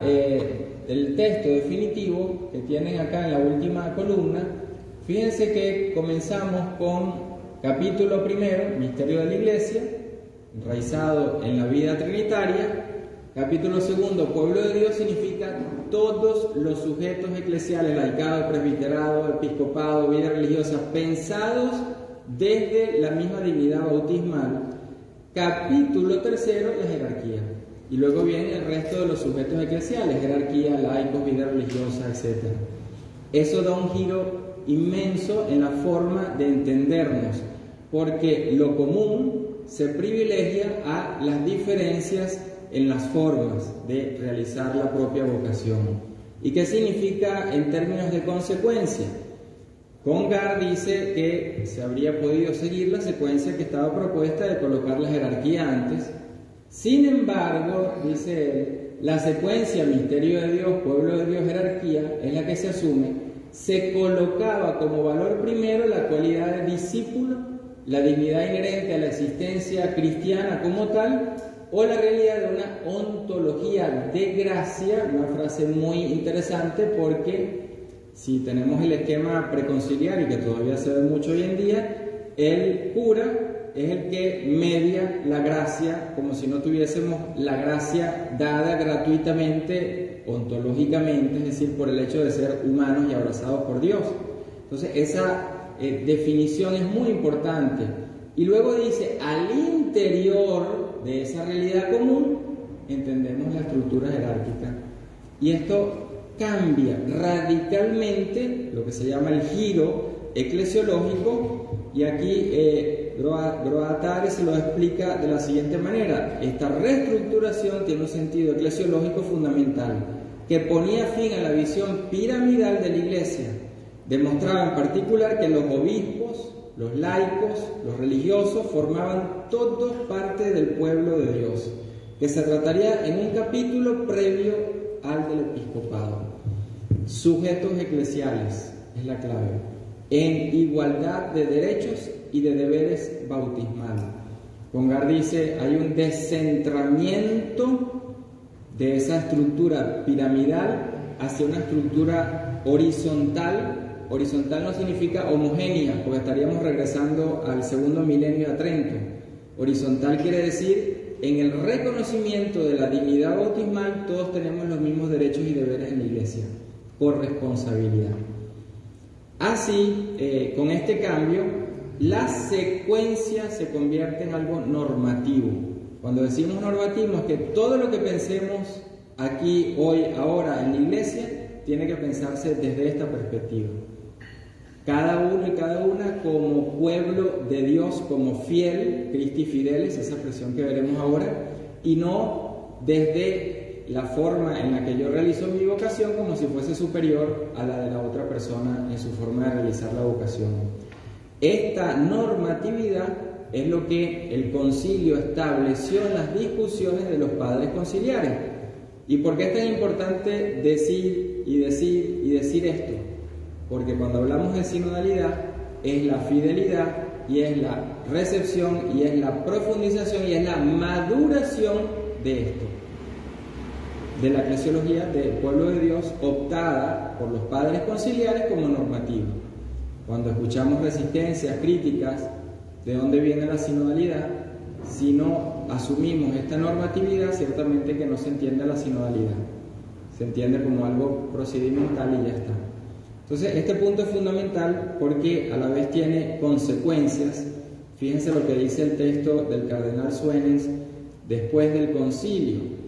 el texto definitivo que tienen acá en la última columna, fíjense que comenzamos con capítulo primero, Misterio de la Iglesia, enraizado en la vida trinitaria. Capítulo segundo, Pueblo de Dios, significa todos los sujetos eclesiales, laicado, presbiterado, episcopado, vida religiosa, pensados desde la misma dignidad bautismal. Capítulo tercero, la jerarquía. Y luego viene el resto de los sujetos eclesiales, jerarquía, laicos, vida religiosa, etc. Eso da un giro inmenso en la forma de entendernos, porque lo común se privilegia a las diferencias en las formas de realizar la propia vocación. ¿Y qué significa en términos de consecuencia? Congar dice que se habría podido seguir la secuencia que estaba propuesta de colocar la jerarquía antes. Sin embargo, dice él, la secuencia misterio de Dios, pueblo de Dios, jerarquía, es la que se asume. Se colocaba como valor primero la cualidad de discípulo, la dignidad inherente a la existencia cristiana como tal, o la realidad de una ontología de gracia, una frase muy interesante porque si tenemos el esquema preconciliar y que todavía se ve mucho hoy en día, el cura es el que media la gracia, como si no tuviésemos la gracia dada gratuitamente, ontológicamente, es decir, por el hecho de ser humanos y abrazados por Dios. Entonces, esa definición es muy importante. Y luego dice, al interior de esa realidad común, entendemos la estructura jerárquica. Y esto cambia radicalmente lo que se llama el giro eclesiológico, y aquí Groatari se lo explica de la siguiente manera. Esta reestructuración tiene un sentido eclesiológico fundamental, que ponía fin a la visión piramidal de la Iglesia. Demostraba en particular que los obispos, los laicos, los religiosos formaban todos parte del pueblo de Dios, que se trataría en un capítulo previo al del episcopado. Sujetos eclesiales es la clave, en igualdad de derechos y de deberes bautismal. Congar dice, hay un descentramiento de esa estructura piramidal hacia una estructura horizontal. Horizontal no significa homogénea, porque estaríamos regresando al segundo milenio de Trento. Horizontal quiere decir, en el reconocimiento de la dignidad bautismal, todos tenemos los mismos derechos y deberes en la Iglesia, por responsabilidad. Así, con este cambio, la secuencia se convierte en algo normativo. Cuando decimos normativo, es que todo lo que pensemos aquí, hoy, ahora, en la Iglesia, tiene que pensarse desde esta perspectiva. Cada uno y cada una como pueblo de Dios, como fiel, Christi Fideles, esa expresión que veremos ahora, y no desde la forma en la que yo realizo mi vocación como si fuese superior a la de la otra persona en su forma de realizar la vocación. Esta normatividad es lo que el concilio estableció en las discusiones de los padres conciliares. ¿Y por qué es tan importante decir esto? Porque cuando hablamos de sinodalidad, es la fidelidad y es la recepción y es la profundización y es la maduración de esto, de la eclesiología del pueblo de Dios, optada por los padres conciliares como normativa. Cuando escuchamos resistencias, críticas, ¿de dónde viene la sinodalidad? Si no asumimos esta normatividad, ciertamente que no se entiende la sinodalidad. Se entiende como algo procedimental y ya está. Entonces, este punto es fundamental porque a la vez tiene consecuencias. Fíjense lo que dice el texto del cardenal Suenens después del concilio.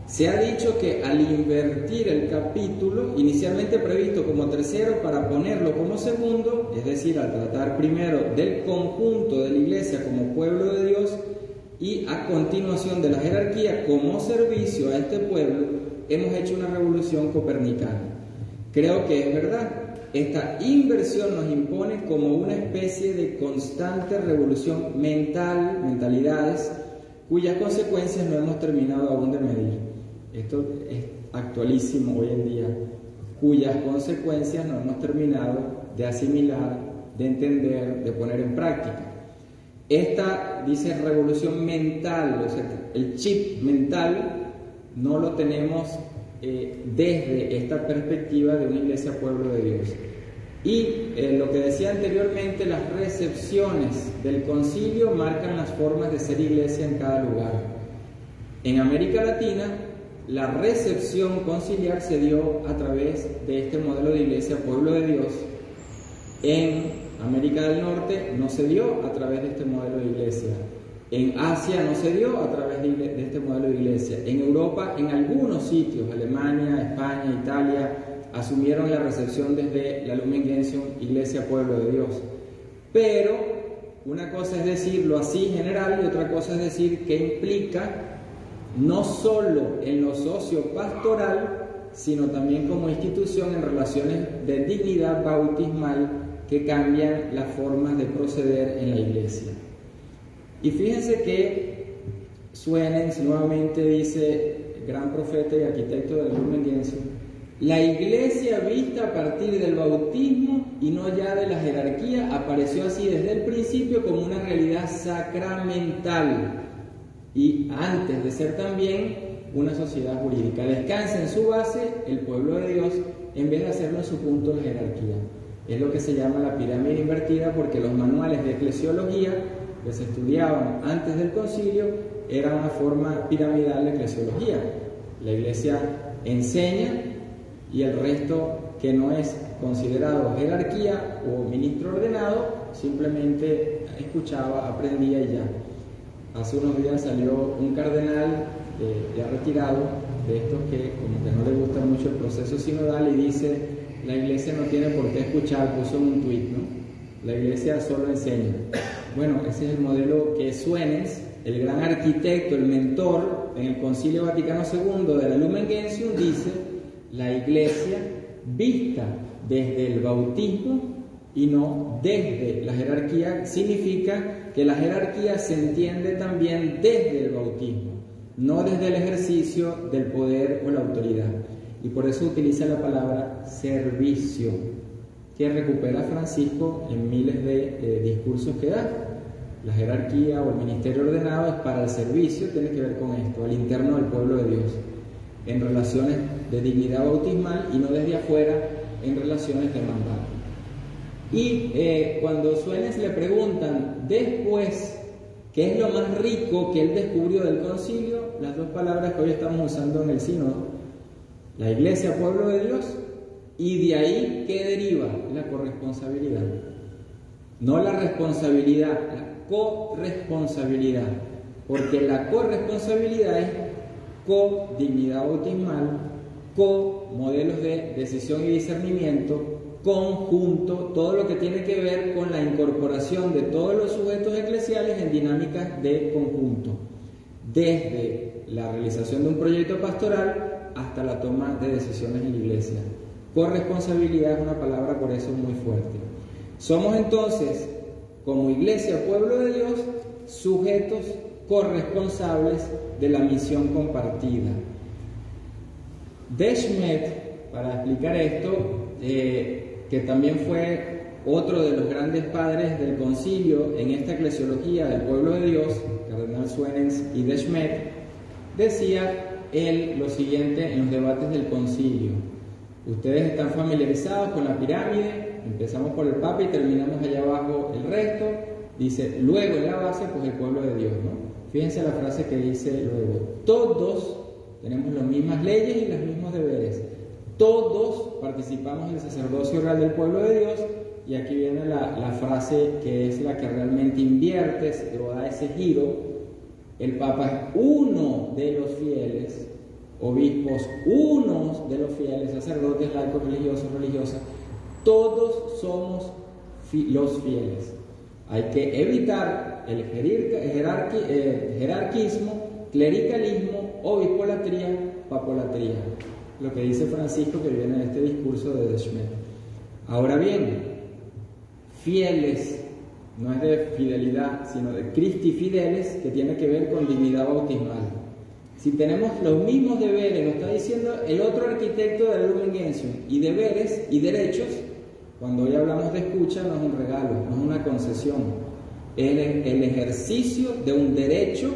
Se ha dicho que al invertir el capítulo, inicialmente previsto como tercero para ponerlo como segundo, es decir, al tratar primero del conjunto de la Iglesia como pueblo de Dios y a continuación de la jerarquía como servicio a este pueblo, hemos hecho una revolución copernicana. Creo que es verdad. Esta inversión nos impone como una especie de constante revolución mentalidades, cuyas consecuencias no hemos terminado aún de medir. Esto es actualísimo hoy en día, cuyas consecuencias no hemos terminado de asimilar, de entender, de poner en práctica. Esta, dice, revolución mental, o sea, el chip mental no lo tenemos desde esta perspectiva de una iglesia pueblo de Dios. Y lo que decía anteriormente, las recepciones del concilio marcan las formas de ser iglesia en cada lugar. En América Latina, la recepción conciliar se dio a través de este modelo de iglesia pueblo de Dios. En América del Norte no se dio a través de este modelo de iglesia. En Asia no se dio a través de este modelo de iglesia. En Europa, en algunos sitios, Alemania, España, Italia, asumieron la recepción desde la Lumen Gentium, Iglesia Pueblo de Dios. Pero una cosa es decirlo así general y otra cosa es decir que implica no solo en lo sociopastoral, sino también como institución en relaciones de dignidad bautismal que cambian las formas de proceder en la iglesia. Y fíjense que Suenens nuevamente dice, gran profeta y arquitecto del Lumen Gentium, la iglesia vista a partir del bautismo y no ya de la jerarquía apareció así desde el principio como una realidad sacramental y antes de ser también una sociedad jurídica. Descansa en su base el pueblo de Dios en vez de hacerlo en su punto de jerarquía. Es lo que se llama la pirámide invertida, porque los manuales de eclesiología que se estudiaban antes del concilio eran una forma piramidal de eclesiología. La iglesia enseña y el resto que no es considerado jerarquía o ministro ordenado simplemente escuchaba, aprendía y ya. Hace unos días salió un cardenal ya retirado, de estos que como que no le gusta mucho el proceso sinodal, y dice: la iglesia no tiene por qué escuchar, puso un tuit, ¿no? La iglesia solo enseña. Bueno, ese es el modelo que Suenens, el gran arquitecto, el mentor en el Concilio Vaticano II de la Lumen Gentium, dice: la iglesia vista desde el bautismo y no desde la jerarquía, significa que la jerarquía se entiende también desde el bautismo, no desde el ejercicio del poder o la autoridad. Y por eso utiliza la palabra servicio, que recupera Francisco en miles de discursos que da. La jerarquía o el ministerio ordenado es para el servicio, tiene que ver con esto, al interno del pueblo de Dios, en relaciones de dignidad bautismal y no desde afuera en relaciones de mandato. Y cuando Suenens le preguntan después qué es lo más rico que él descubrió del concilio, las dos palabras que hoy estamos usando en el sínodo: la iglesia pueblo de Dios, y de ahí ¿qué deriva? La corresponsabilidad. No la responsabilidad, la corresponsabilidad, porque la corresponsabilidad es co-dignidad bautismal, co-modelos de decisión y discernimiento, conjunto, todo lo que tiene que ver con la incorporación de todos los sujetos eclesiales en dinámicas de conjunto, desde la realización de un proyecto pastoral hasta la toma de decisiones en la iglesia. Corresponsabilidad es una palabra por eso muy fuerte. Somos entonces, como iglesia pueblo de Dios, sujetos corresponsables de la misión compartida. Deschmet, para explicar esto, que también fue otro de los grandes padres del concilio en esta eclesiología del pueblo de Dios, Cardenal Suenens y Deschmet, decía él lo siguiente en los debates del concilio: ustedes están familiarizados con la pirámide, empezamos por el Papa y terminamos allá abajo el resto, dice, luego en la base pues el pueblo de Dios, ¿no? Fíjense la frase que dice luego: todos tenemos las mismas leyes y los mismos deberes, todos participamos en el sacerdocio real del pueblo de Dios. Y aquí viene la frase que es la que realmente invierte o da ese giro: el Papa es uno de los fieles, obispos unos de los fieles, sacerdotes, laicos, religiosos, religiosas, todos somos los fieles. Hay que evitar el jerarquismo, clericalismo, obispolatría, papolatría, lo que dice Francisco, que viene de este discurso de Deschmet. Ahora bien, fieles no es de fidelidad, sino de Christi Fideles, que tiene que ver con dignidad bautismal. Si tenemos los mismos deberes, lo está diciendo el otro arquitecto de la Lumen Gentium, y deberes y derechos, cuando hoy hablamos de escucha, no es un regalo, no es una concesión, es el ejercicio de un derecho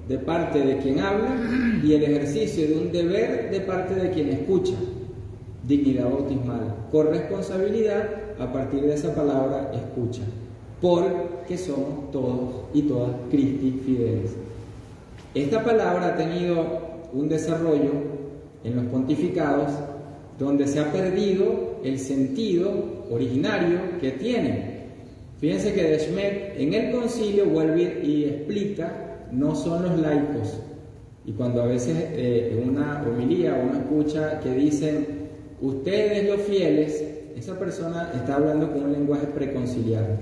de parte de quien habla y el ejercicio de un deber de parte de quien escucha. Dignidad bautismal, corresponsabilidad a partir de esa palabra escucha, porque somos todos y todas Christi fideles. Esta palabra ha tenido un desarrollo en los pontificados donde se ha perdido el sentido originario que tiene. Fíjense que Desmet en el concilio vuelve y explica, no son los laicos. Y cuando a veces en una homilía uno escucha que dicen ustedes los fieles, esa persona está hablando con un lenguaje preconciliar.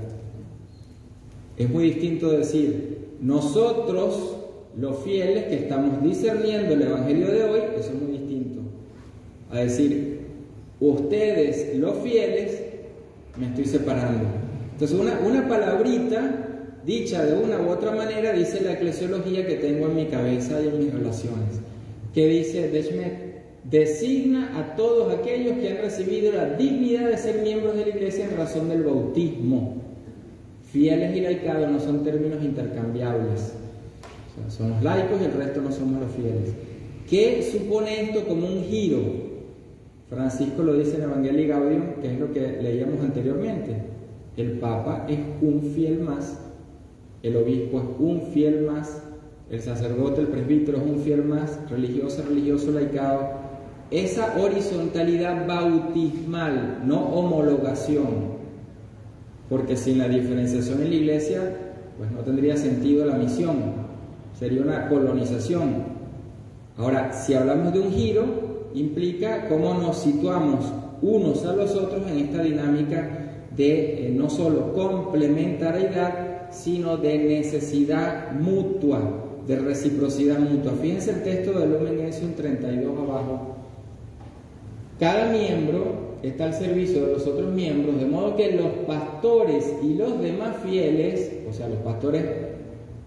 Es muy distinto decir nosotros los fieles que estamos discerniendo el evangelio de hoy, eso es muy distinto a decir ustedes los fieles, me estoy separando. Entonces una palabrita dicha de una u otra manera dice la eclesiología que tengo en mi cabeza y en mis relaciones, que dice Desmet, designa a todos aquellos que han recibido la dignidad de ser miembros de la Iglesia en razón del bautismo. Fieles y laicado no son términos intercambiables. O sea, son los laicos y el resto no somos los fieles. ¿Qué supone esto como un giro? Francisco lo dice en Evangelii Gaudium, que es lo que leíamos anteriormente. El Papa es un fiel más, el obispo es un fiel más, el sacerdote, el presbítero es un fiel más, religioso, laicado. Esa horizontalidad bautismal, no homologación, porque sin la diferenciación en la Iglesia, pues no tendría sentido la misión, sería una colonización. Ahora, si hablamos de un giro, implica cómo nos situamos unos a los otros en esta dinámica de no solo complementariedad, sino de necesidad mutua, de reciprocidad mutua. Fíjense el texto del Lumen Gentium 32 abajo. Cada miembro está al servicio de los otros miembros, de modo que los pastores y los demás fieles, o sea, los pastores,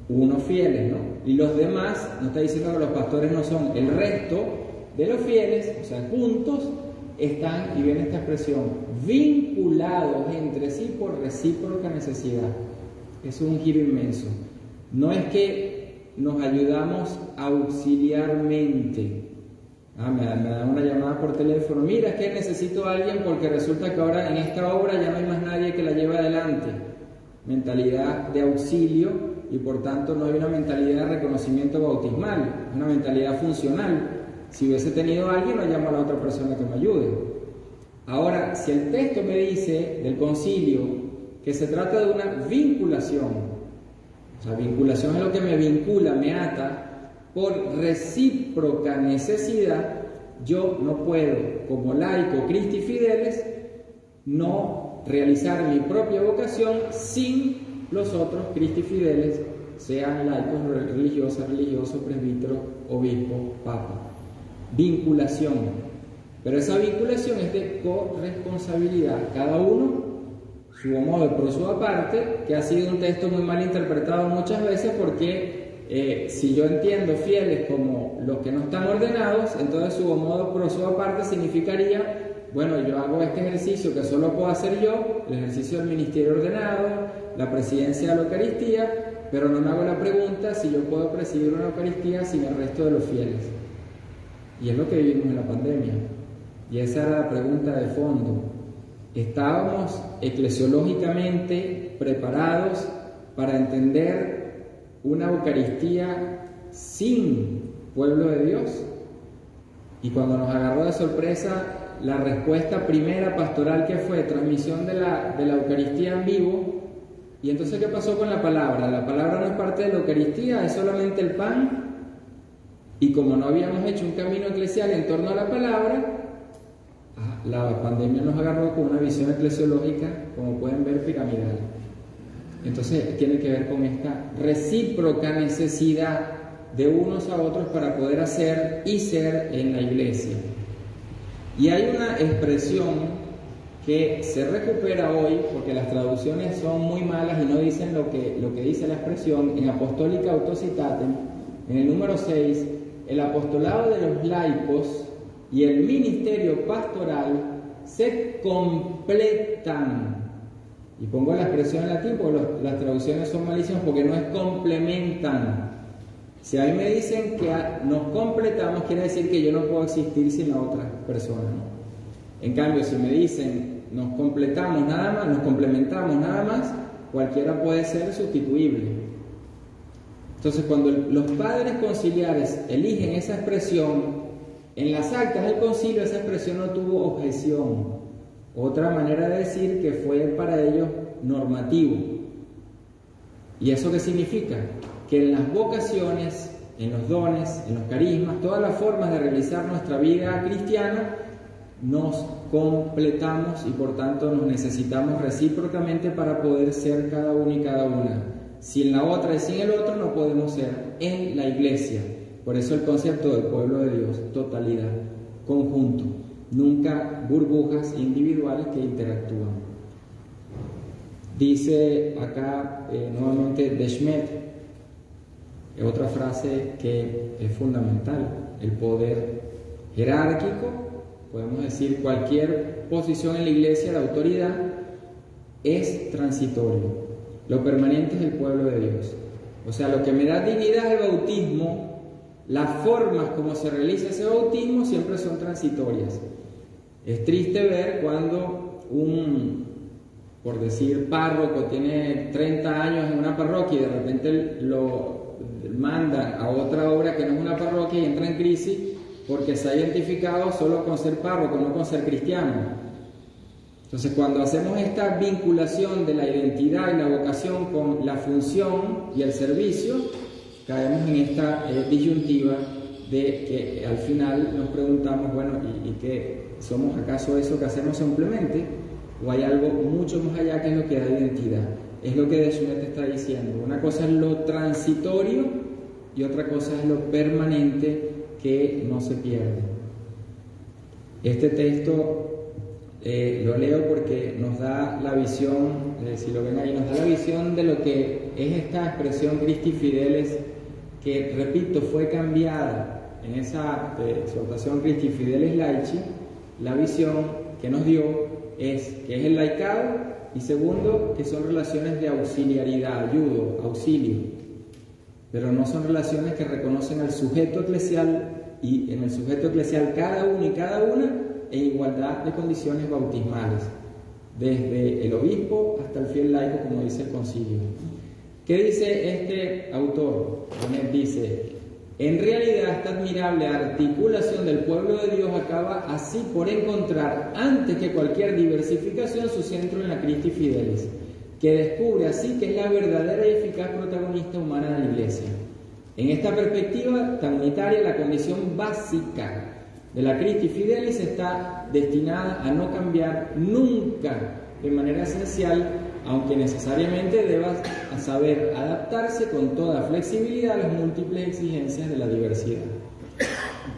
unos fieles, ¿no? Y los demás, no está diciendo que los pastores no son, el resto de los fieles, o sea, juntos, están, y viene esta expresión, vinculados entre sí por recíproca necesidad. Es un giro inmenso. No es que nos ayudamos auxiliarmente. Me da una llamada por teléfono, mira, es que necesito a alguien porque resulta que ahora en esta obra ya no hay más nadie que la lleve adelante. Mentalidad de auxilio y por tanto no hay una mentalidad de reconocimiento bautismal, es una mentalidad funcional. Si hubiese tenido a alguien, no llamo a la otra persona que me ayude. Ahora, si el texto me dice del concilio que se trata de una vinculación, o sea, vinculación es lo que me vincula, me ata, por recíproca necesidad, yo no puedo, como laico Christi fideles, no realizar mi propia vocación sin los otros Christi fideles, sean laicos, religiosos, presbíteros, obispo, papa. Vinculación. Pero esa vinculación es de corresponsabilidad. Cada uno, su modo pro sua parte, que ha sido un texto muy mal interpretado muchas veces porque si yo entiendo fieles como los que no están ordenados, entonces su modo pro sua parte significaría, bueno, yo hago este ejercicio que solo puedo hacer yo, el ejercicio del ministerio ordenado, la presidencia de la Eucaristía, pero no me hago la pregunta si yo puedo presidir una Eucaristía sin el resto de los fieles. Y es lo que vivimos en la pandemia. Y esa era la pregunta de fondo. ¿Estábamos eclesiológicamente preparados para entender una Eucaristía sin pueblo de Dios? Y cuando nos agarró de sorpresa la respuesta primera pastoral, que fue transmisión de la Eucaristía en vivo, y entonces ¿qué pasó con la palabra? La palabra no es parte de la Eucaristía, es solamente el pan. Y como no habíamos hecho un camino eclesial en torno a la palabra, la pandemia nos agarró con una visión eclesiológica, como pueden ver, piramidal. Entonces tiene que ver con esta recíproca necesidad de unos a otros para poder hacer y ser en la iglesia. Y hay una expresión que se recupera hoy, porque las traducciones son muy malas y no dicen lo que dice la expresión, en Apostólica Autocitatem, en el número 6, el apostolado de los laicos y el ministerio pastoral se completan. Y pongo la expresión en latín porque las traducciones son malísimas, porque no es complementan. Si a mí me dicen que nos completamos, quiere decir que yo no puedo existir sin la otra persona, ¿no? En cambio, si me dicen nos completamos nada más, nos complementamos nada más, cualquiera puede ser sustituible. Entonces, cuando los padres conciliares eligen esa expresión, en las actas del concilio esa expresión no tuvo objeción. Otra manera de decir que fue para ellos normativo. ¿Y eso qué significa? Que en las vocaciones, en los dones, en los carismas, todas las formas de realizar nuestra vida cristiana, nos completamos y por tanto nos necesitamos recíprocamente para poder ser cada uno y cada una. Sin la otra y sin el otro no podemos ser en la iglesia. Por eso el concepto del pueblo de Dios, totalidad, conjunto, nunca burbujas individuales que interactúan. Dice acá nuevamente Desmet, otra frase que es fundamental: el poder jerárquico, podemos decir cualquier posición en la iglesia de autoridad, es transitorio. Lo permanente es el pueblo de Dios. O sea, lo que me da dignidad es el bautismo. Las formas como se realiza ese bautismo siempre son transitorias. Es triste ver cuando por decir, párroco tiene 30 años en una parroquia y de repente lo mandan a otra obra que no es una parroquia y entra en crisis porque se ha identificado solo con ser párroco, no con ser cristiano. Entonces, cuando hacemos esta vinculación de la identidad y la vocación con la función y el servicio, caemos en esta disyuntiva de que al final nos preguntamos, bueno, ¿y qué? ¿Somos acaso eso que hacemos simplemente? ¿O hay algo mucho más allá que es lo que da identidad? Es lo que Desmet está diciendo. Una cosa es lo transitorio y otra cosa es lo permanente que no se pierde. Este texto lo leo porque nos da la visión, si lo ven ahí, nos da la visión de lo que es esta expresión Christi Fideles, que, repito, fue cambiada en esa exhortación Christi Fideles Laici. La visión que nos dio es que es el laicado, y segundo, que son relaciones de auxiliaridad, ayudo, auxilio, pero no son relaciones que reconocen al sujeto eclesial y en el sujeto eclesial cada uno y cada una en igualdad de condiciones bautismales, desde el obispo hasta el fiel laico, como dice el concilio. ¿Qué dice este autor? Dice: en realidad esta admirable articulación del pueblo de Dios acaba así por encontrar, antes que cualquier diversificación, su centro en la Christi Fidelis, que descubre así que es la verdadera y eficaz protagonista humana de la Iglesia. En esta perspectiva tan unitaria, la condición básica de la Christi Fidelis está destinada a no cambiar nunca de manera esencial, aunque necesariamente deba saber adaptarse con toda flexibilidad a las múltiples exigencias de la diversidad.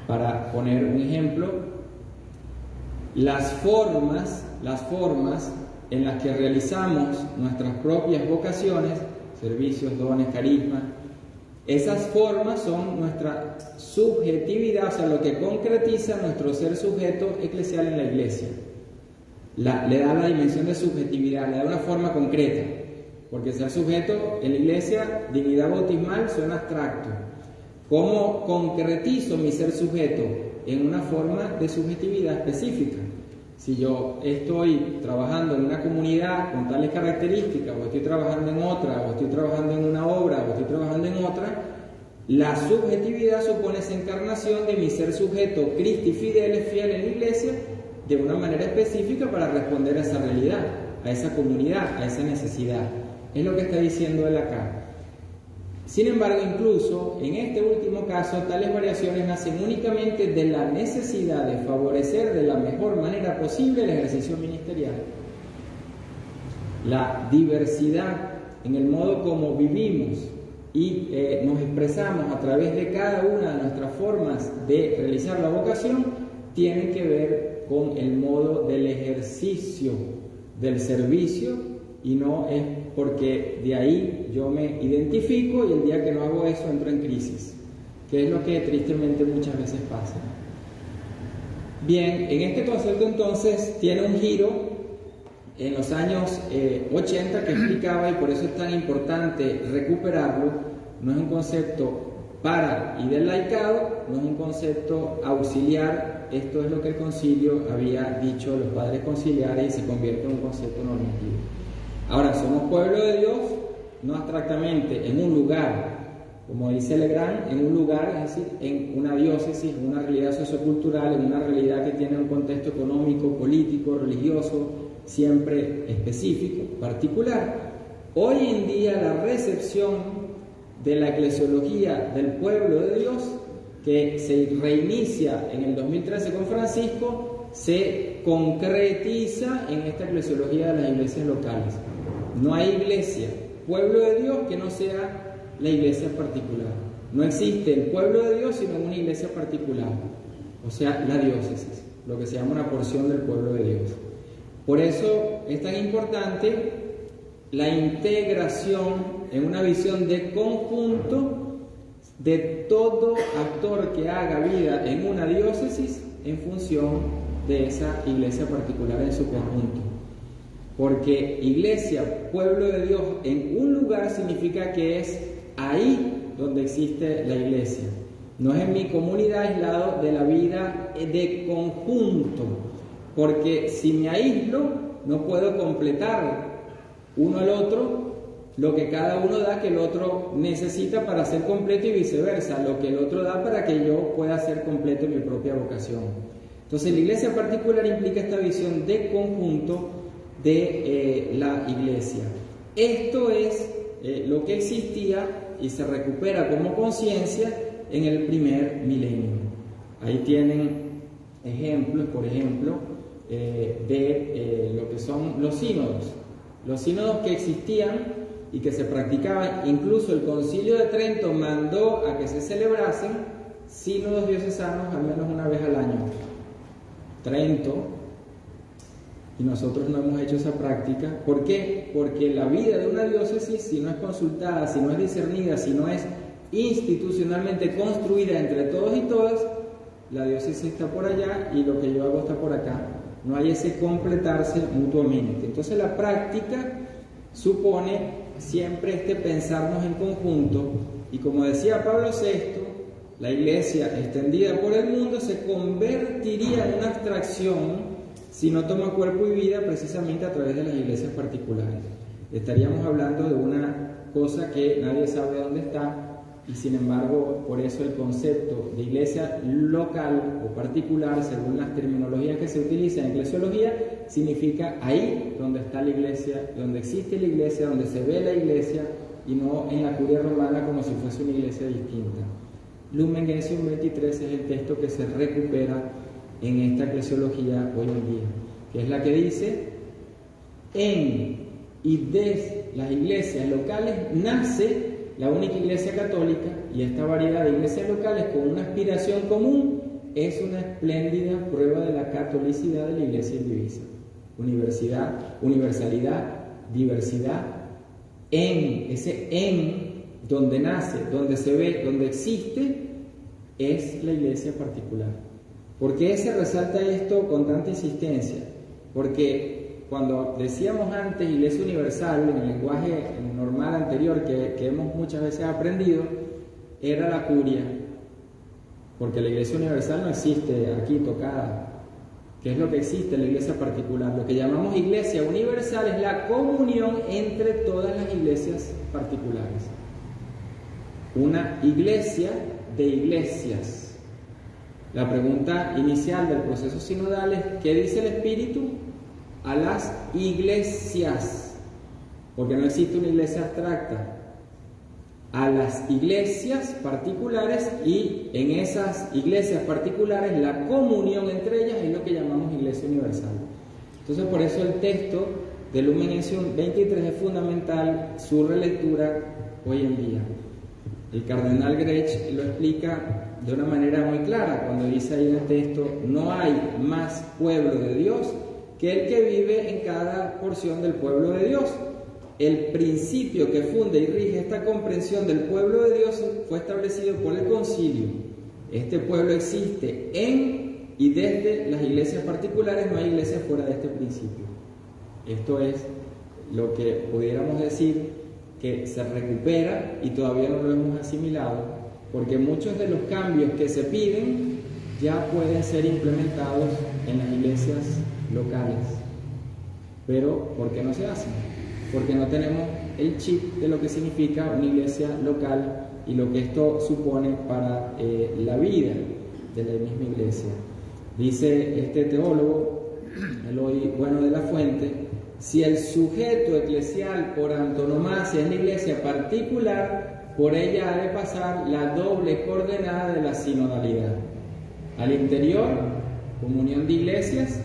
Para poner un ejemplo, las formas en las que realizamos nuestras propias vocaciones, servicios, dones, carismas, esas formas son nuestra subjetividad, o sea, lo que concretiza nuestro ser sujeto eclesial en la Iglesia. Le da la dimensión de subjetividad, le da una forma concreta, porque ser sujeto en la Iglesia, dignidad bautismal, suena abstracto. ¿Cómo concretizo mi ser sujeto? En una forma de subjetividad específica. Si yo estoy trabajando en una comunidad con tales características, o estoy trabajando en otra, o estoy trabajando en una obra, o estoy trabajando en otra, la subjetividad supone esa encarnación de mi ser sujeto Christi Fideles, fiel en la Iglesia, de una manera específica para responder a esa realidad, a esa comunidad, a esa necesidad. Es lo que está diciendo él acá. Sin embargo, incluso en este último caso, tales variaciones nacen únicamente de la necesidad de favorecer de la mejor manera posible el ejercicio ministerial. La diversidad en el modo como vivimos y nos expresamos a través de cada una de nuestras formas de realizar la vocación tiene que ver con el modo del ejercicio del servicio, y no es porque de ahí yo me identifico y el día que no hago eso entro en crisis, que es lo que tristemente muchas veces pasa. Bien, en este concepto entonces tiene un giro en los años 80 que explicaba, y por eso es tan importante recuperarlo. No es un concepto para y del laicado no es un concepto auxiliar. Esto es lo que el concilio había dicho a los padres conciliares y se convierte en un concepto normativo. Ahora, somos pueblo de Dios, no abstractamente, en un lugar, como dice Legrand, en un lugar, es decir, en una diócesis, en una realidad sociocultural, en una realidad que tiene un contexto económico, político, religioso, siempre específico, particular. Hoy en día la recepción de la eclesiología del pueblo de Dios, que se reinicia en el 2013 con Francisco, se concretiza en esta eclesiología de las iglesias locales. No hay iglesia, pueblo de Dios, que no sea la iglesia particular. No existe el pueblo de Dios sino una iglesia particular, o sea, la diócesis, lo que se llama una porción del pueblo de Dios. Por eso es tan importante la integración en una visión de conjunto de todo actor que haga vida en una diócesis en función de esa iglesia particular en su conjunto. Porque iglesia, pueblo de Dios en un lugar significa que es ahí donde existe la iglesia. No es en mi comunidad aislado de la vida de conjunto. Porque si me aíslo, no puedo completar uno al otro lo que cada uno da que el otro necesita para ser completo y viceversa, lo que el otro da para que yo pueda ser completo en mi propia vocación. Entonces la iglesia particular implica esta visión de conjunto de la iglesia. Esto es lo que existía y se recupera como conciencia en el primer milenio. Ahí tienen ejemplos, por ejemplo, de lo que son los sínodos que existían y que se practicaban. Incluso el Concilio de Trento mandó a que se celebrasen sínodos diocesanos al menos una vez al año. Trento, y nosotros no hemos hecho esa práctica. ¿Por qué? Porque la vida de una diócesis, si no es consultada, si no es discernida, si no es institucionalmente construida entre todos y todas, la diócesis está por allá y lo que yo hago está por acá. No hay ese completarse mutuamente. Entonces la práctica supone siempre pensarnos en conjunto, y como decía Pablo VI, la iglesia extendida por el mundo se convertiría en una abstracción si no toma cuerpo y vida precisamente a través de las iglesias particulares. Estaríamos hablando de una cosa que nadie sabe dónde está, y sin embargo, por eso el concepto de iglesia local o particular, según las terminologías que se utilizan en eclesiología, significa ahí donde está la iglesia, donde existe la iglesia, donde se ve la iglesia, y no en la curia romana como si fuese una iglesia distinta. Lumen Gentium 23 es el texto que se recupera en esta eclesiología hoy en día, que es la que dice: en y desde las iglesias locales nace la única iglesia católica, y esta variedad de iglesias locales con una aspiración común es una espléndida prueba de la catolicidad de la iglesia indivisa. Universalidad, diversidad, ese donde nace, donde se ve, donde existe, es la iglesia particular. ¿Por qué se resalta esto con tanta insistencia? Porque cuando decíamos antes iglesia universal, en el lenguaje normal anterior que hemos muchas veces aprendido, era la curia, porque la iglesia universal no existe aquí tocada. ¿Qué es lo que existe en la iglesia particular? Lo que llamamos iglesia universal es la comunión entre todas las iglesias particulares. Una iglesia de iglesias. La pregunta inicial del proceso sinodal es: ¿qué dice el Espíritu a las iglesias? Porque no existe una iglesia abstracta. A las iglesias particulares, y en esas iglesias particulares la comunión entre ellas es lo que llamamos iglesia universal. Entonces, por eso el texto de Lumen Gentium 23 es fundamental su relectura hoy en día. El cardenal Grech lo explica de una manera muy clara cuando dice ahí en el texto: no hay más pueblo de Dios que el que vive en cada porción del pueblo de Dios. El principio que funda y rige esta comprensión del pueblo de Dios fue establecido por el concilio. Este pueblo existe en y desde las iglesias particulares, no hay iglesias fuera de este principio. Esto es lo que pudiéramos decir que se recupera, y todavía no lo hemos asimilado, porque muchos de los cambios que se piden ya pueden ser implementados en las iglesias locales. Pero, ¿por qué no se hacen? Porque no tenemos el chip de lo que significa una iglesia local y lo que esto supone para la vida de la misma iglesia. Dice este teólogo, Eloy Bueno de la Fuente, si el sujeto eclesial por antonomasia es la iglesia particular, por ella ha de pasar la doble coordenada de la sinodalidad. Al interior, comunión de iglesias,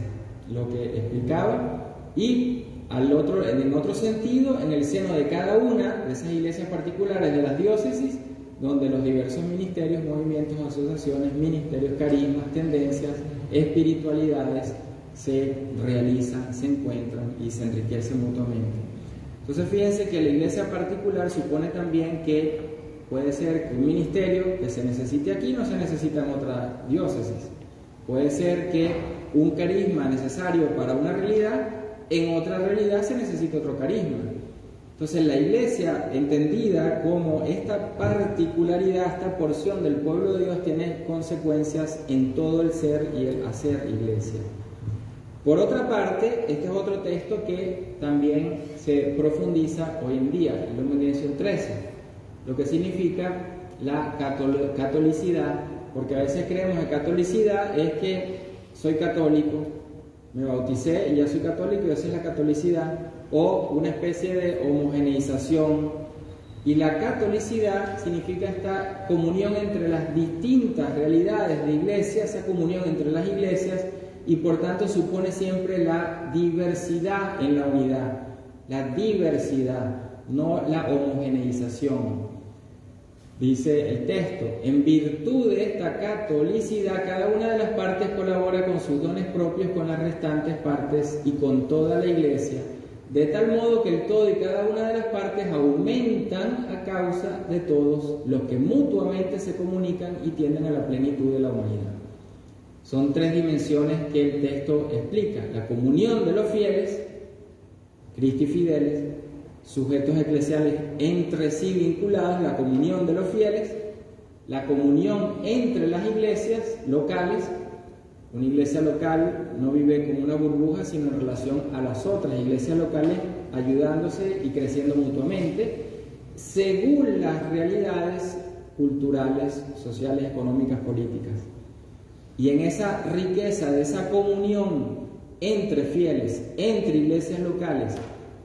lo que explicaba, y en otro sentido, en el seno de cada una de esas iglesias particulares de las diócesis, donde los diversos ministerios, movimientos, asociaciones, ministerios, carismas, tendencias, espiritualidades se realizan, se encuentran y se enriquecen mutuamente. Entonces fíjense que la iglesia particular supone también que puede ser que un ministerio que se necesite aquí no se necesita en otra diócesis. Puede ser que un carisma necesario para una realidad, en otra realidad se necesita otro carisma. Entonces la iglesia, entendida como esta particularidad, esta porción del pueblo de Dios, tiene consecuencias en todo el ser y el hacer iglesia. Por otra parte, este es otro texto que también se profundiza hoy en día, el Lumen Gentium 13, lo que significa la catolicidad, porque a veces creemos que catolicidad es que soy católico, me bauticé y ya soy católico y esa es la catolicidad, o una especie de homogeneización. Y la catolicidad significa esta comunión entre las distintas realidades de iglesia, esa comunión entre las iglesias, y por tanto supone siempre la diversidad en la unidad, la diversidad, no la homogeneización. Dice el texto, en virtud de esta catolicidad, cada una de las partes colabora con sus dones propios con las restantes partes y con toda la iglesia, de tal modo que el todo y cada una de las partes aumentan a causa de todos los que mutuamente se comunican y tienden a la plenitud de la humanidad. Son tres dimensiones que el texto explica: la comunión de los fieles, Cristi Fideles, sujetos eclesiales entre sí vinculados, la comunión de los fieles, la comunión entre las iglesias locales. Una iglesia local no vive como una burbuja, sino en relación a las otras iglesias locales, ayudándose y creciendo mutuamente, según las realidades culturales, sociales, económicas, políticas. Y en esa riqueza de esa comunión entre fieles, entre iglesias locales,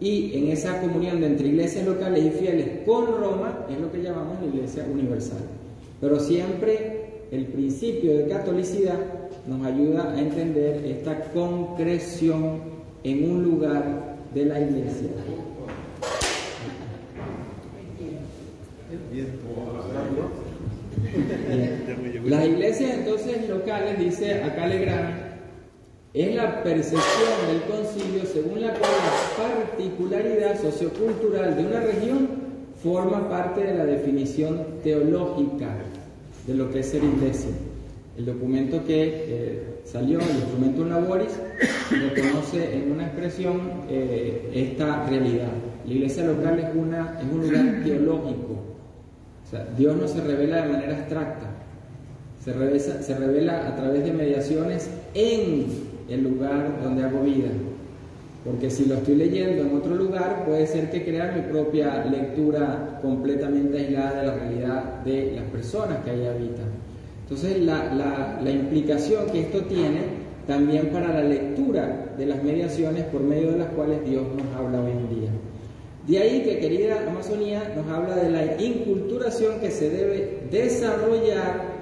y en esa comunión de entre iglesias locales y fieles con Roma, es lo que llamamos la Iglesia Universal. Pero siempre el principio de catolicidad nos ayuda a entender esta concreción en un lugar de la iglesia. Bien. Las iglesias entonces locales, dice acá Legrand, es la percepción del concilio según la cual la particularidad sociocultural de una región forma parte de la definición teológica de lo que es ser iglesia. El documento que salió, el Instrumentum Laboris, reconoce en una expresión esta realidad. La iglesia local es un lugar teológico. O sea, Dios no se revela de manera abstracta, se revela a través de mediaciones en el lugar donde hago vida. Porque si lo estoy leyendo en otro lugar, puede ser que crea mi propia lectura completamente aislada de la realidad de las personas que ahí habitan. Entonces, la implicación que esto tiene también para la lectura de las mediaciones por medio de las cuales Dios nos habla hoy en día. De ahí que, querida Amazonía, nos habla de la inculturación que se debe desarrollar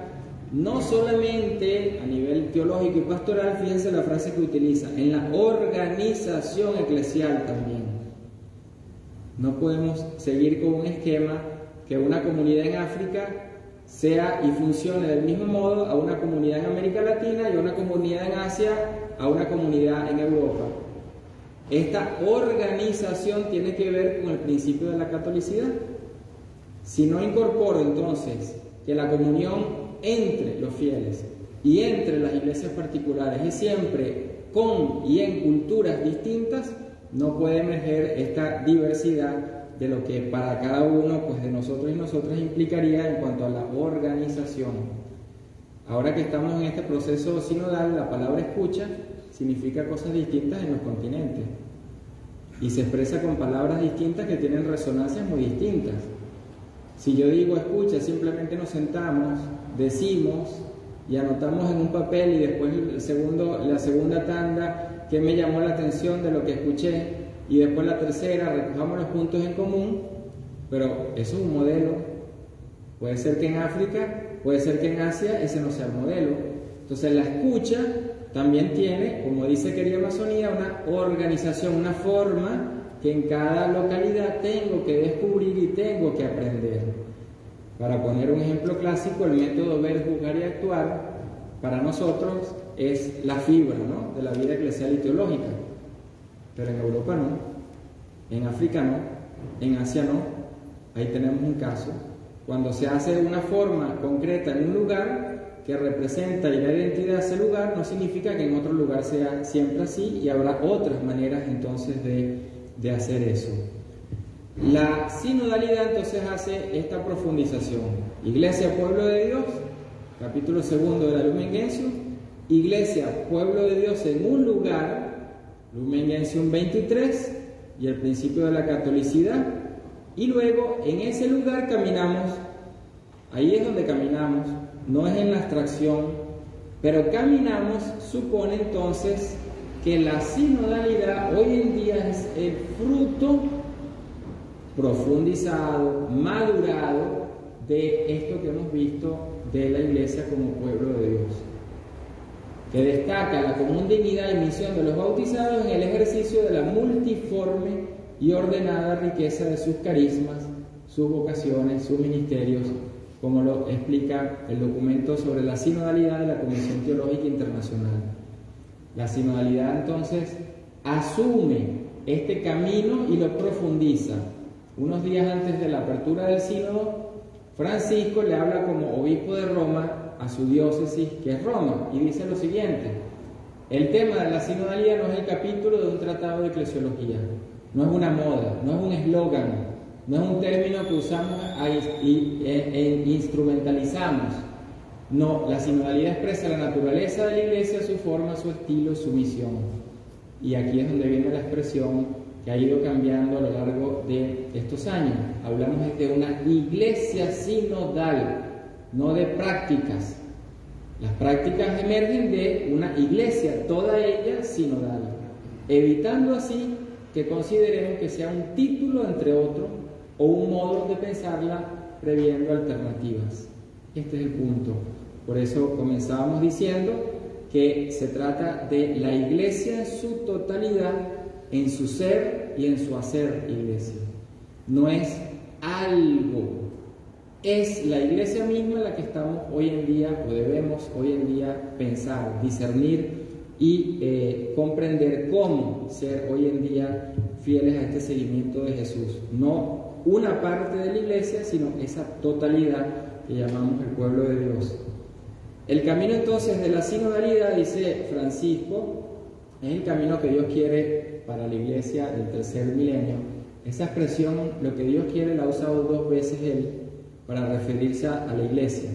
no solamente a nivel teológico y pastoral, fíjense la frase que utiliza, en la organización eclesial también. No podemos seguir con un esquema que una comunidad en África sea y funcione del mismo modo a una comunidad en América Latina y a una comunidad en Asia, a una comunidad en Europa. Esta organización tiene que ver con el principio de la catolicidad. Si no incorporo entonces que la comunión entre los fieles y entre las iglesias particulares es siempre con y en culturas distintas, no puede emerger esta diversidad de lo que para cada uno pues, de nosotros y nosotras implicaría en cuanto a la organización. Ahora que estamos en este proceso sinodal, la palabra escucha significa cosas distintas en los continentes y se expresa con palabras distintas que tienen resonancias muy distintas. Si yo digo escucha, simplemente nos sentamos, decimos y anotamos en un papel y después la segunda tanda que me llamó la atención de lo que escuché y después la tercera, recojamos los puntos en común, pero eso es un modelo. Puede ser que en África, puede ser que en Asia ese no sea el modelo. Entonces la escucha también tiene, como dice Querida Amazonía, una organización, una forma que en cada localidad tengo que descubrir y tengo que aprender. Para poner un ejemplo clásico, el método ver, juzgar y actuar para nosotros es la fibra, ¿no?, de la vida eclesial y teológica, pero en Europa no, en África no, en Asia no. Ahí tenemos un caso. Cuando se hace de una forma concreta en un lugar que representa y da identidad a ese lugar, no significa que en otro lugar sea siempre así, y habrá otras maneras entonces de hacer eso. La sinodalidad entonces hace esta profundización. Iglesia, pueblo de Dios, capítulo 2 de la Lumen Gentium. Iglesia, pueblo de Dios en un lugar, Lumen Gentium 23, y el principio de la catolicidad. Y luego en ese lugar caminamos, ahí es donde caminamos, no es en la abstracción, pero caminamos supone entonces que la sinodalidad hoy en día es el fruto profundizado, madurado de esto que hemos visto de la Iglesia como pueblo de Dios, que destaca la común dignidad y misión de los bautizados en el ejercicio de la multiforme y ordenada riqueza de sus carismas, sus vocaciones, sus ministerios, como lo explica el documento sobre la sinodalidad de la Comisión Teológica Internacional. La sinodalidad entonces asume este camino y lo profundiza. Unos días antes de la apertura del sínodo, Francisco le habla como obispo de Roma a su diócesis, que es Roma, y dice lo siguiente: el tema de la sinodalidad no es el capítulo de un tratado de eclesiología, no es una moda, no es un eslogan, no es un término que usamos e instrumentalizamos. No, la sinodalidad expresa la naturaleza de la Iglesia, su forma, su estilo, su misión. Y aquí es donde viene la expresión que ha ido cambiando a lo largo de estos años. Hablamos de una iglesia sinodal, no de prácticas. Las prácticas emergen de una iglesia, toda ella sinodal, evitando así que consideremos que sea un título entre otros o un modo de pensarla previendo alternativas. Este es el punto. Por eso comenzábamos diciendo que se trata de la iglesia en su totalidad, en su ser y en su hacer iglesia. No es algo, es la iglesia misma en la que estamos hoy en día, o debemos hoy en día pensar, discernir y comprender cómo ser hoy en día fieles a este seguimiento de Jesús. No una parte de la iglesia, sino esa totalidad que llamamos el pueblo de Dios. El camino entonces de la sinodalidad, dice Francisco, es el camino que Dios quiere para la iglesia del tercer milenio. Esa expresión, lo que Dios quiere, la ha usado 2 veces él para referirse a la iglesia.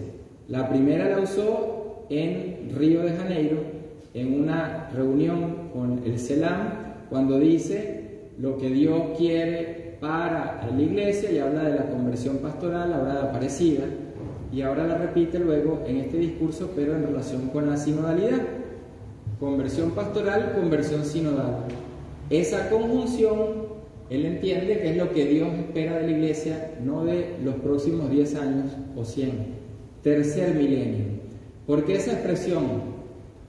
La primera la usó en Río de Janeiro, en una reunión con el CELAM, cuando dice lo que Dios quiere para la iglesia, y habla de la conversión pastoral, habla de Aparecida, y ahora la repite luego en este discurso, pero en relación con la sinodalidad. Conversión pastoral, conversión sinodal. Esa conjunción, él entiende que es lo que Dios espera de la iglesia, no de los próximos 10 años o 100. Tercer milenio. ¿Por qué esa expresión?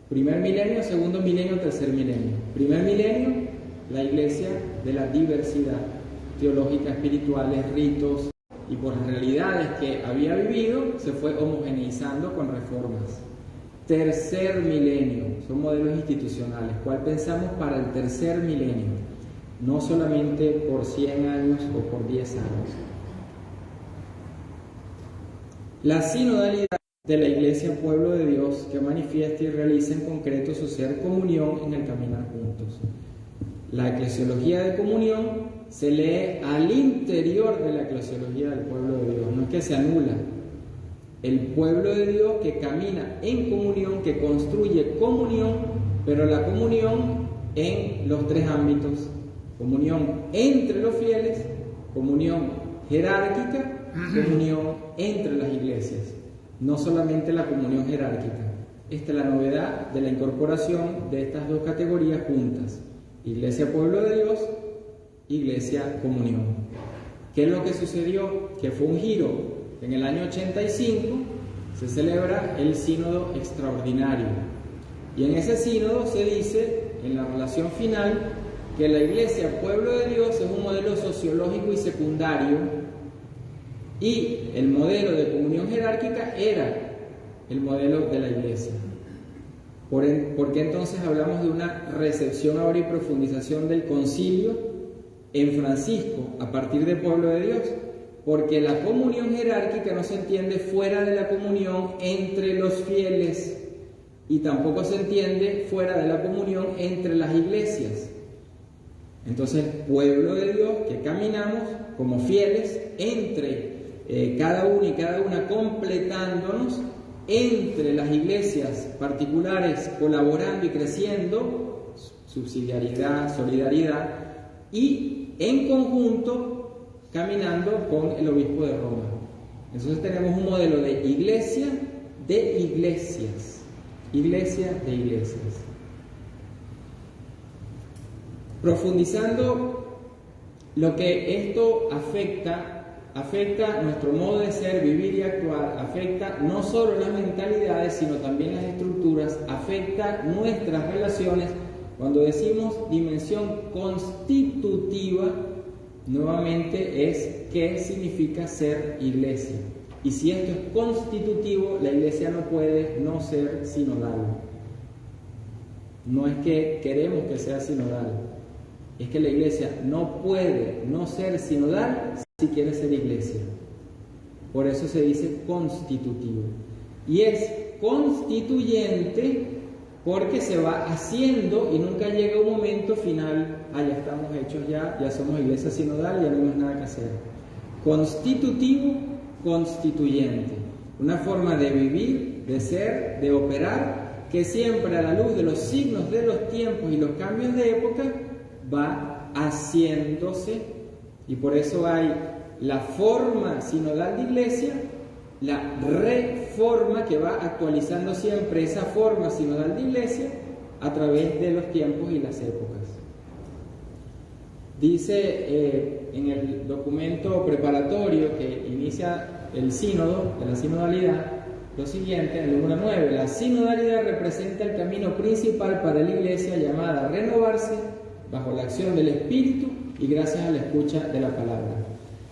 Primer milenio, segundo milenio, tercer milenio. Primer milenio, la iglesia de la diversidad teológica, espirituales, ritos, y por las realidades que había vivido, se fue homogeneizando con reformas. Tercer milenio, son modelos institucionales. ¿Cuál pensamos para el tercer milenio? No solamente por 100 años o por 10 años. La sinodalidad de la Iglesia Pueblo de Dios, que manifiesta y realiza en concreto su ser comunión en el caminar juntos. La eclesiología de comunión se lee al interior de la eclesiología del pueblo de Dios, no es que se anula. El pueblo de Dios que camina en comunión, que construye comunión, pero la comunión en los tres ámbitos: comunión entre los fieles, comunión jerárquica, comunión entre las iglesias, no solamente la comunión jerárquica. Esta es la novedad de la incorporación de estas dos categorías juntas: iglesia pueblo de Dios, iglesia comunión. ¿Qué es lo que sucedió? Que fue un giro. En el año 85 se celebra el sínodo extraordinario, y en ese sínodo se dice, en la relación final, que la iglesia pueblo de Dios es un modelo sociológico y secundario, y el modelo de comunión jerárquica era el modelo de la iglesia. ¿Por qué entonces hablamos de una recepción ahora y profundización del concilio en Francisco a partir del pueblo de Dios? Porque la comunión jerárquica no se entiende fuera de la comunión entre los fieles, y tampoco se entiende fuera de la comunión entre las iglesias. Entonces, pueblo de Dios que caminamos como fieles entre cada uno y cada una, completándonos entre las iglesias particulares, colaborando y creciendo, subsidiariedad, solidaridad, y en conjunto caminando con el obispo de Roma. Entonces tenemos un modelo de iglesia de iglesias, iglesia de iglesias. Profundizando lo que esto afecta nuestro modo de ser, vivir y actuar, afecta no solo las mentalidades, sino también las estructuras, afecta nuestras relaciones. Cuando decimos dimensión constitutiva, nuevamente es qué significa ser iglesia. Y si esto es constitutivo, la iglesia no puede no ser sinodal. No es que queremos que sea sinodal, es que la iglesia no puede no ser sinodal si quiere ser iglesia. Por eso se dice constitutivo. Y es constituyente porque se va haciendo y nunca llega un momento final: ya estamos hechos, ya somos iglesia sinodal, ya no hay más nada que hacer. Constitutivo, constituyente. Una forma de vivir, de ser, de operar, que siempre a la luz de los signos de los tiempos y los cambios de época va haciéndose. Y por eso hay la forma sinodal de iglesia, la reforma que va actualizando siempre esa forma sinodal de iglesia a través de los tiempos y las épocas. Dice en el documento preparatorio que inicia el sínodo, de la sinodalidad, lo siguiente, en el número 9: la sinodalidad representa el camino principal para la iglesia, llamada a renovarse bajo la acción del Espíritu y gracias a la escucha de la palabra.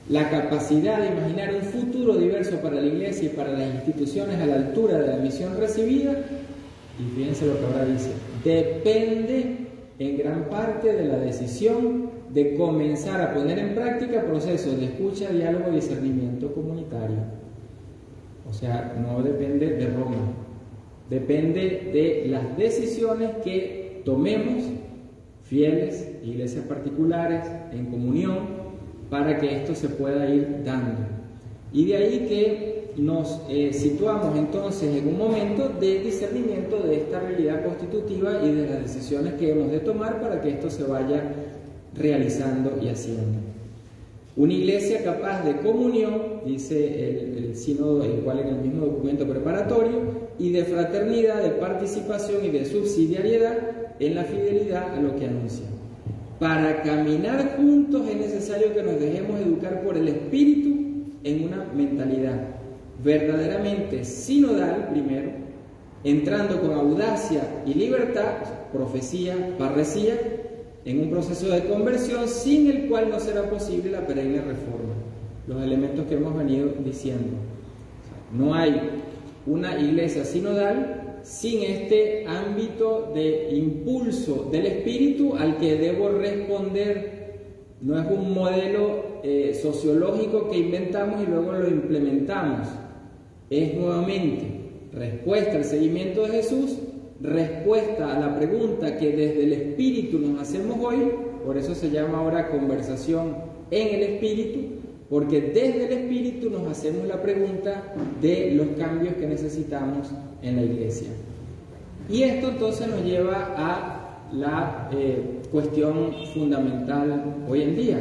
La capacidad de imaginar un futuro diverso para la iglesia y para las instituciones a la altura de la misión recibida, y fíjense lo que ahora dice, depende en gran parte de la decisión de comenzar a poner en práctica procesos de escucha, diálogo y discernimiento comunitario. O sea, no depende de Roma, depende de las decisiones que tomemos, fieles, iglesias particulares, en comunión, para que esto se pueda ir dando. Y de ahí que nos situamos entonces en un momento de discernimiento de esta realidad constitutiva y de las decisiones que hemos de tomar para que esto se vaya realizando y haciendo. Una iglesia capaz de comunión, dice el sínodo, igual en el mismo documento preparatorio, y de fraternidad, de participación y de subsidiariedad en la fidelidad a lo que anuncia. Para caminar juntos es necesario que nos dejemos educar por el Espíritu en una mentalidad verdaderamente sinodal primero, entrando con audacia y libertad, profecía, parresía, en un proceso de conversión sin el cual no será posible la perenne reforma. Los elementos que hemos venido diciendo. No hay una iglesia sinodal sin este ámbito de impulso del Espíritu al que debo responder. No es un modelo sociológico que inventamos y luego lo implementamos. Es nuevamente respuesta al seguimiento de Jesús, respuesta a la pregunta que desde el espíritu nos hacemos hoy. Por eso se llama ahora conversación en el espíritu, porque desde el espíritu nos hacemos la pregunta de los cambios que necesitamos en la iglesia. Y esto entonces nos lleva a la cuestión fundamental hoy en día.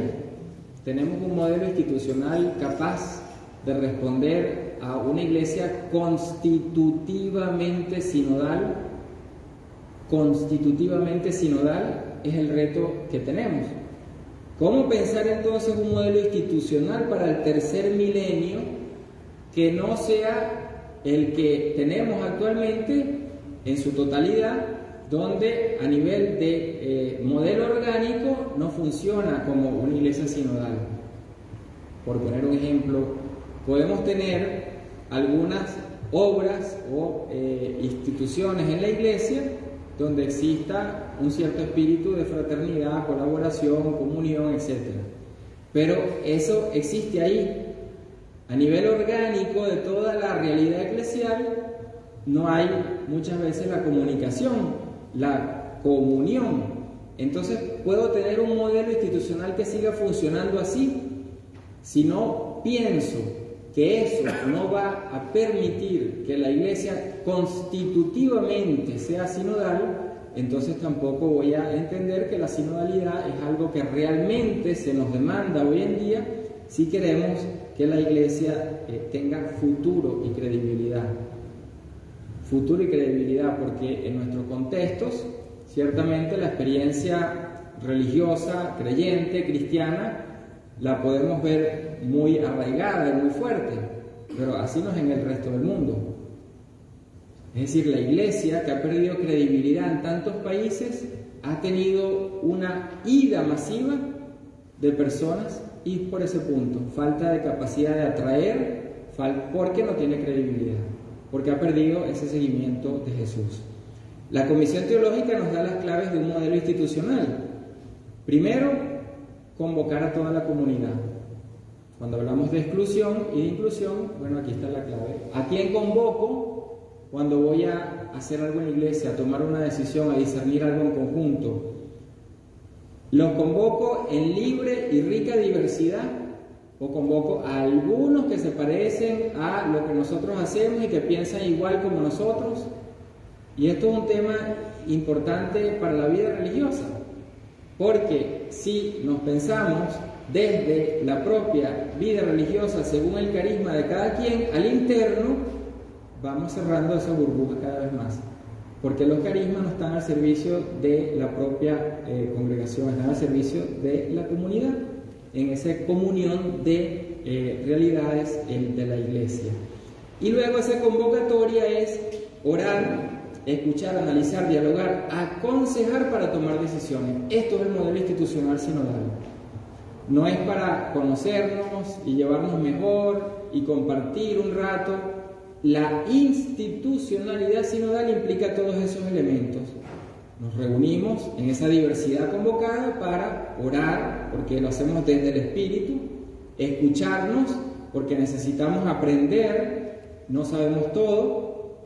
Tenemos un modelo institucional capaz de responder a una iglesia constitutivamente sinodal. Constitutivamente sinodal es el reto que tenemos. ¿Cómo pensar entonces un modelo institucional para el tercer milenio que no sea el que tenemos actualmente en su totalidad, donde a nivel de modelo orgánico no funciona como una iglesia sinodal? Por poner un ejemplo, podemos tener algunas obras o instituciones en la iglesia donde exista un cierto espíritu de fraternidad, colaboración, comunión, etc. Pero eso existe ahí. A nivel orgánico de toda la realidad eclesial no hay muchas veces la comunicación, la comunión. Entonces puedo tener un modelo institucional que siga funcionando así. Si no pienso que eso no va a permitir que la iglesia constitutivamente sea sinodal, entonces tampoco voy a entender que la sinodalidad es algo que realmente se nos demanda hoy en día si queremos que la iglesia tenga futuro y credibilidad. Futuro y credibilidad, porque en nuestros contextos, ciertamente la experiencia religiosa, creyente, cristiana, la podemos ver muy arraigada y muy fuerte, pero así no es en el resto del mundo. Es decir, la iglesia, que ha perdido credibilidad en tantos países, ha tenido una ida masiva de personas y por ese punto, falta de capacidad de atraer, porque no tiene credibilidad, porque ha perdido ese seguimiento de Jesús. La Comisión Teológica nos da las claves de un modelo institucional. Primero, convocar a toda la comunidad. Cuando hablamos de exclusión y de inclusión, bueno, aquí está la clave. ¿A quién convoco cuando voy a hacer algo en la iglesia, a tomar una decisión, a discernir algo en conjunto? ¿Los convoco en libre y rica diversidad o convoco a algunos que se parecen a lo que nosotros hacemos y que piensan igual como nosotros? Y esto es un tema importante para la vida religiosa, porque si nos pensamos desde la propia vida religiosa según el carisma de cada quien al interno, vamos cerrando esa burbuja cada vez más, porque los carismas no están al servicio de la propia congregación, están al servicio de la comunidad, en esa comunión de realidades de la iglesia. Y luego esa convocatoria es orar, escuchar, analizar, dialogar, aconsejar para tomar decisiones. Esto es el modelo institucional sinodal. No es para conocernos y llevarnos mejor y compartir un rato. La institucionalidad sinodal implica todos esos elementos. Nos reunimos en esa diversidad convocada para orar, porque lo hacemos desde el espíritu, escucharnos, porque necesitamos aprender, no sabemos todo,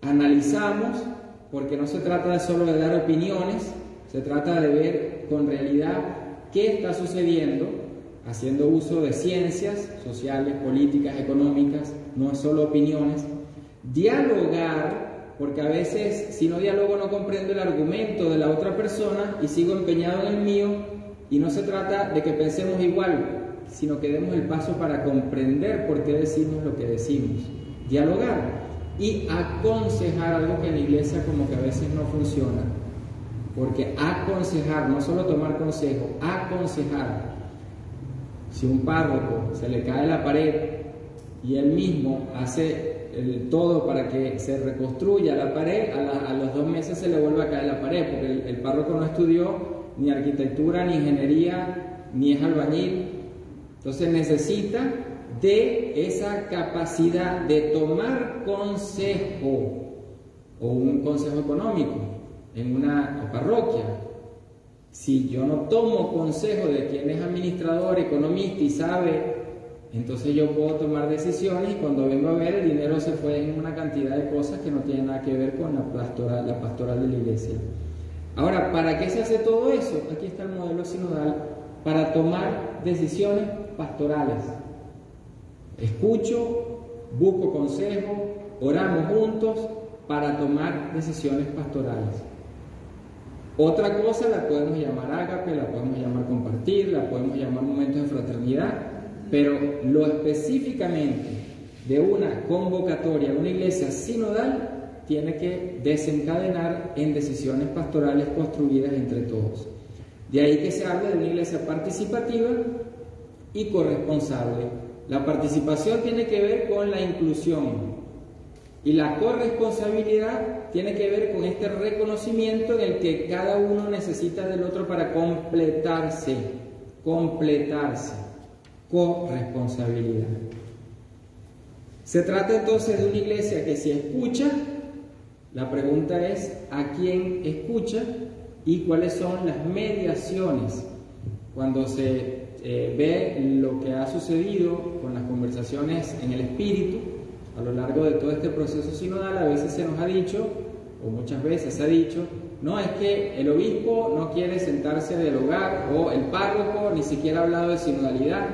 analizamos, porque no se trata de solo de dar opiniones, se trata de ver con realidad qué está sucediendo, haciendo uso de ciencias sociales, políticas, económicas, no es solo opiniones. Dialogar, porque a veces si no dialogo no comprendo el argumento de la otra persona y sigo empeñado en el mío, y no se trata de que pensemos igual, sino que demos el paso para comprender por qué decimos lo que decimos. Dialogar y aconsejar, algo que en la iglesia como que a veces no funciona, porque aconsejar, no solo tomar consejo, aconsejar. Si un párroco se le cae la pared y él mismo hace todo para que se reconstruya la pared, a los 2 meses se le vuelve a caer la pared, porque el párroco no estudió ni arquitectura, ni ingeniería, ni es albañil. Entonces necesita de esa capacidad de tomar consejo, o un consejo económico en una parroquia. Si yo no tomo consejo de quien es administrador, economista y sabe Entonces yo puedo tomar decisiones y cuando vengo a ver el dinero se fue en una cantidad de cosas que no tienen nada que ver con la pastoral de la iglesia. Ahora, ¿para qué se hace todo eso? Aquí está el modelo sinodal, para tomar decisiones pastorales. Escucho, busco consejo, oramos juntos para tomar decisiones pastorales. Otra cosa la podemos llamar ágape, la podemos llamar compartir, la podemos llamar momentos de fraternidad, pero lo específicamente de una convocatoria a una iglesia sinodal tiene que desencadenar en decisiones pastorales construidas entre todos. De ahí que se habla de una iglesia participativa y corresponsable. La participación tiene que ver con la inclusión y la corresponsabilidad tiene que ver con este reconocimiento en el que cada uno necesita del otro para completarse, corresponsabilidad. Se trata entonces de una iglesia que si escucha, la pregunta es ¿a quién escucha? Y cuáles son las mediaciones. Cuando se ve lo que ha sucedido con las conversaciones en el espíritu a lo largo de todo este proceso sinodal, a veces se nos ha dicho, o muchas veces se ha dicho, no, es que el obispo no quiere sentarse a dialogar, o el párroco ni siquiera ha hablado de sinodalidad.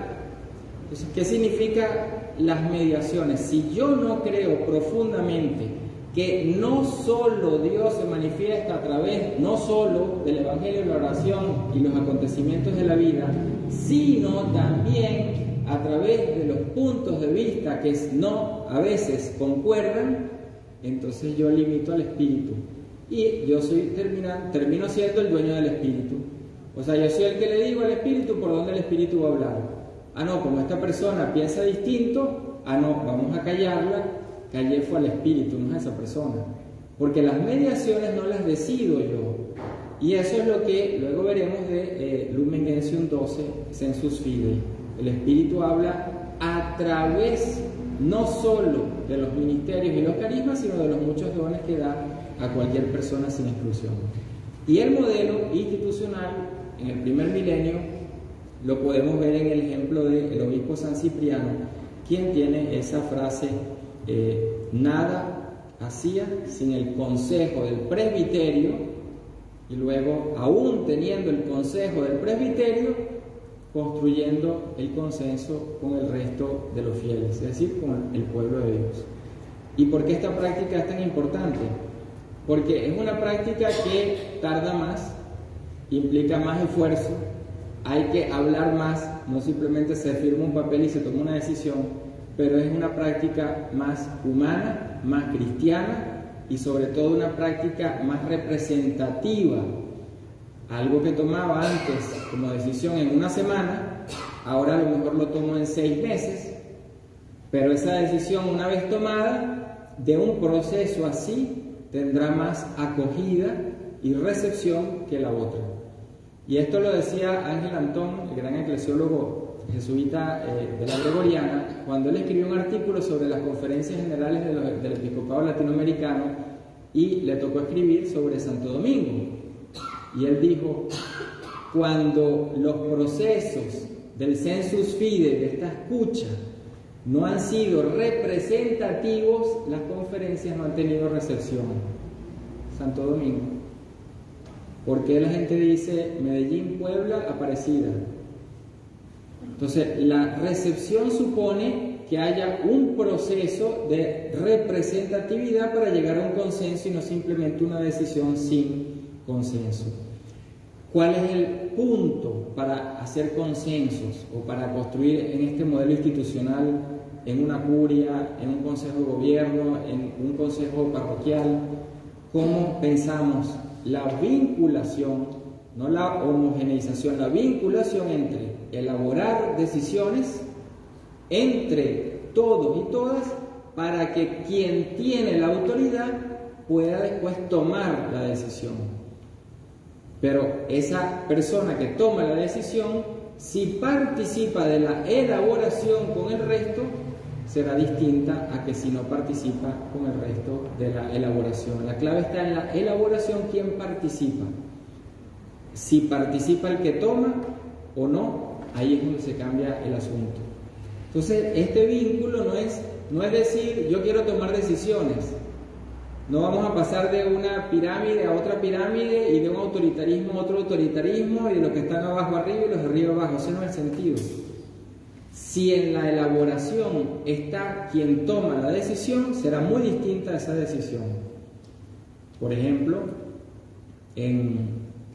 Entonces, ¿qué significa las mediaciones? Si yo no creo profundamente que no solo Dios se manifiesta a través, no solo del Evangelio, la oración y los acontecimientos de la vida, sino también a través de los puntos de vista que no a veces concuerdan, entonces yo limito al Espíritu. Y yo termino siendo el dueño del Espíritu. O sea, yo soy el que le digo al Espíritu por dónde el Espíritu va a hablar. Ah, no, como esta persona piensa distinto, no, vamos a callarla. Callé fue al Espíritu, no a esa persona. Porque las mediaciones no las decido yo. Y eso es lo que luego veremos de Lumen Gentium 12, Sensus Fidei. El Espíritu habla a través no solo de los ministerios y los carismas, sino de los muchos dones que da a cualquier persona sin exclusión. Y el modelo institucional en el primer milenio lo podemos ver en el ejemplo del obispo San Cipriano, quien tiene esa frase: nada hacía sin el consejo del presbiterio, y luego, aún teniendo el consejo del presbiterio, construyendo el consenso con el resto de los fieles, es decir, con el pueblo de Dios. ¿Y por qué esta práctica es tan importante? Porque es una práctica que tarda más, implica más esfuerzo, hay que hablar más, no simplemente se firma un papel y se toma una decisión, pero es una práctica más humana, más cristiana y sobre todo una práctica más representativa. Algo que tomaba antes como decisión en una semana, ahora a lo mejor lo tomo en 6 meses, pero esa decisión, una vez tomada, de un proceso así, tendrá más acogida y recepción que la otra. Y esto lo decía Ángel Antón, el gran eclesiólogo jesuita de la Gregoriana, cuando él escribió un artículo sobre las conferencias generales del episcopado latinoamericano y le tocó escribir sobre Santo Domingo. Y él dijo: cuando los procesos del sensus fidei, de esta escucha, no han sido representativos, las conferencias no han tenido recepción. Santo Domingo. ¿Por qué la gente dice Medellín, Puebla, Aparecida? Entonces, la recepción supone que haya un proceso de representatividad para llegar a un consenso y no simplemente una decisión sin consenso. ¿Cuál es el punto para hacer consensos o para construir en este modelo institucional, en una curia, en un consejo de gobierno, en un consejo parroquial? ¿Cómo pensamos la vinculación, no la homogeneización, la vinculación entre elaborar decisiones entre todos y todas para que quien tiene la autoridad pueda después tomar la decisión? Pero esa persona que toma la decisión, si participa de la elaboración con el resto, será distinta a que si no participa con el resto de la elaboración. La clave está en la elaboración, quién participa. Si participa el que toma o no, ahí es donde se cambia el asunto. Entonces, este vínculo no es decir, yo quiero tomar decisiones. No vamos a pasar de una pirámide a otra pirámide y de un autoritarismo a otro autoritarismo y de los que están abajo arriba y los de arriba abajo. Ese no es el sentido. Si en la elaboración está quien toma la decisión, será muy distinta esa decisión. Por ejemplo, en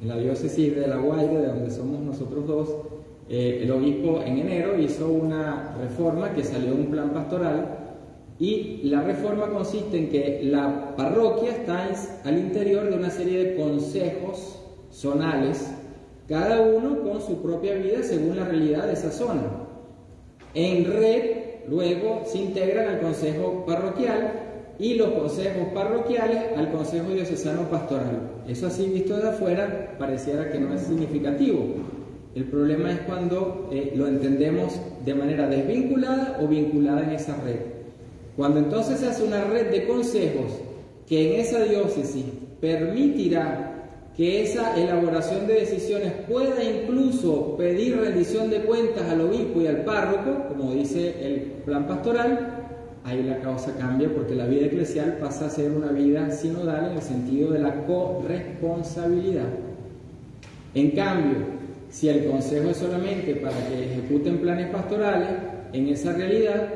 la diócesis de La Guaira, de donde somos nosotros dos, el obispo en enero hizo una reforma que salió de un plan pastoral, y la reforma consiste en que la parroquia está al interior de una serie de consejos zonales, cada uno con su propia vida según la realidad de esa zona. En red, luego se integran al consejo parroquial y los consejos parroquiales al consejo diocesano pastoral. Eso así visto de afuera pareciera que no es significativo. El problema es cuando lo entendemos de manera desvinculada o vinculada en esa red. Cuando entonces se hace una red de consejos que en esa diócesis permitirá que esa elaboración de decisiones pueda incluso pedir rendición de cuentas al obispo y al párroco, como dice el plan pastoral, ahí la causa cambia, porque la vida eclesial pasa a ser una vida sinodal en el sentido de la corresponsabilidad. En cambio, si el consejo es solamente para que ejecuten planes pastorales en esa realidad,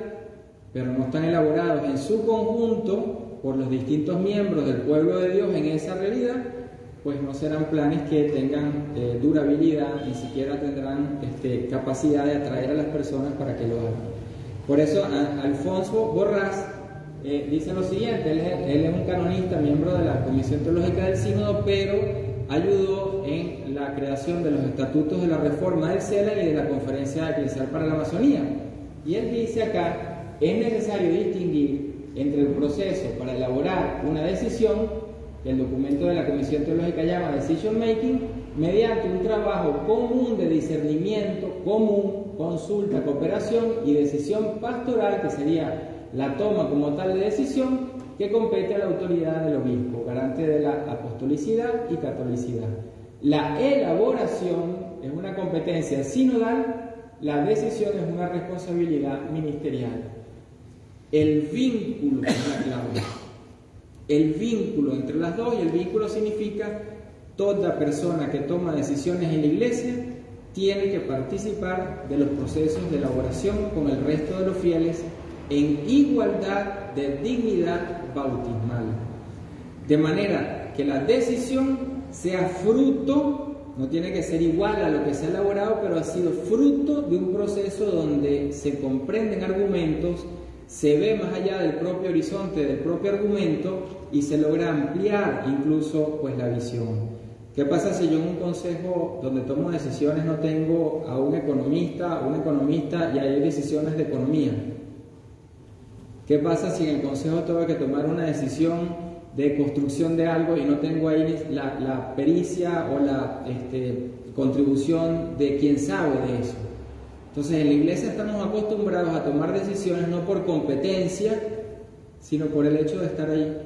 pero no están elaborados en su conjunto por los distintos miembros del pueblo de Dios en esa realidad, pues no serán planes que tengan durabilidad, ni siquiera tendrán capacidad de atraer a las personas para que lo hagan. Por eso Alfonso Borrás dice lo siguiente, él es un canonista, miembro de la Comisión Teológica del Sínodo, pero ayudó en la creación de los estatutos de la Reforma del CELA y de la Conferencia Eclesial para la Amazonía. Y él dice acá, es necesario distinguir entre el proceso para elaborar una decisión, que el documento de la Comisión Teológica llama Decision Making, mediante un trabajo común de discernimiento, común, consulta, cooperación y decisión pastoral, que sería la toma como tal de decisión, que compete a la autoridad del obispo, garante de la apostolicidad y catolicidad. La elaboración es una competencia sinodal, la decisión es una responsabilidad ministerial. El vínculo es la clave. El vínculo entre las dos, y el vínculo significa toda persona que toma decisiones en la iglesia tiene que participar de los procesos de elaboración con el resto de los fieles en igualdad de dignidad bautismal. De manera que la decisión sea fruto, no tiene que ser igual a lo que se ha elaborado, pero ha sido fruto de un proceso donde se comprenden argumentos, se ve más allá del propio horizonte, del propio argumento, y se logra ampliar incluso pues la visión. ¿Qué pasa si yo en un consejo donde tomo decisiones no tengo a un economista y hay decisiones de economía? ¿Qué pasa si en el consejo tengo que tomar una decisión de construcción de algo y no tengo ahí la pericia o la contribución de quien sabe de eso? Entonces, en la iglesia estamos acostumbrados a tomar decisiones no por competencia, sino por el hecho de estar ahí.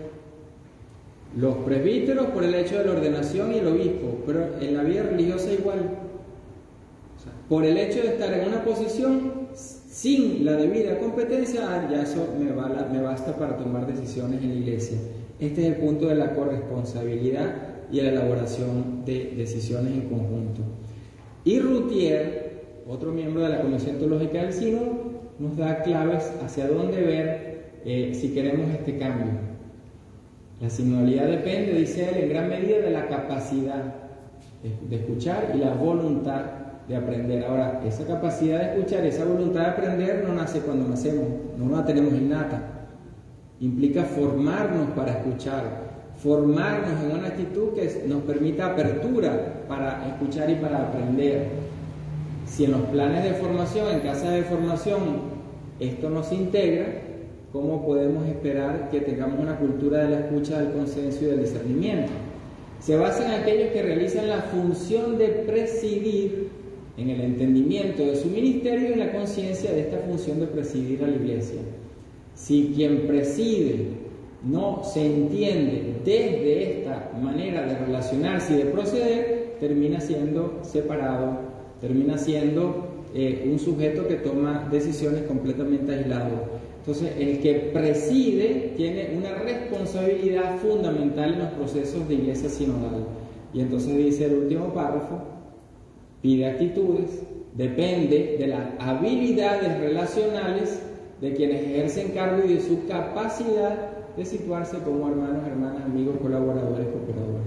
Los presbíteros por el hecho de la ordenación y el obispo, pero en la vida religiosa igual. O sea, por el hecho de estar en una posición sin la debida competencia, ya eso me basta para tomar decisiones en la iglesia. Este es el punto de la corresponsabilidad y la elaboración de decisiones en conjunto. Y Routhier, otro miembro de la Comisión Teológica del Sínodo, nos da claves hacia dónde ver si queremos este cambio. La sinodalidad depende, dice él, en gran medida de la capacidad de escuchar y la voluntad de aprender. Ahora, esa capacidad de escuchar, esa voluntad de aprender no nace cuando nacemos, no la tenemos innata. Implica formarnos para escuchar, formarnos en una actitud que nos permita apertura para escuchar y para aprender. Si en los planes de formación, en casa de formación, esto no se integra, ¿cómo podemos esperar que tengamos una cultura de la escucha, del consenso y del discernimiento? Se basa en aquellos que realizan la función de presidir, en el entendimiento de su ministerio y en la conciencia de esta función de presidir a la iglesia. Si quien preside no se entiende desde esta manera de relacionarse y de proceder, termina siendo separado, termina siendo un sujeto que toma decisiones completamente aislado. Entonces, el que preside tiene una responsabilidad fundamental en los procesos de iglesia sinodal. Y entonces dice el último párrafo, pide actitudes, depende de las habilidades relacionales de quienes ejercen cargo y de su capacidad de situarse como hermanos, hermanas, amigos, colaboradores, cooperadores.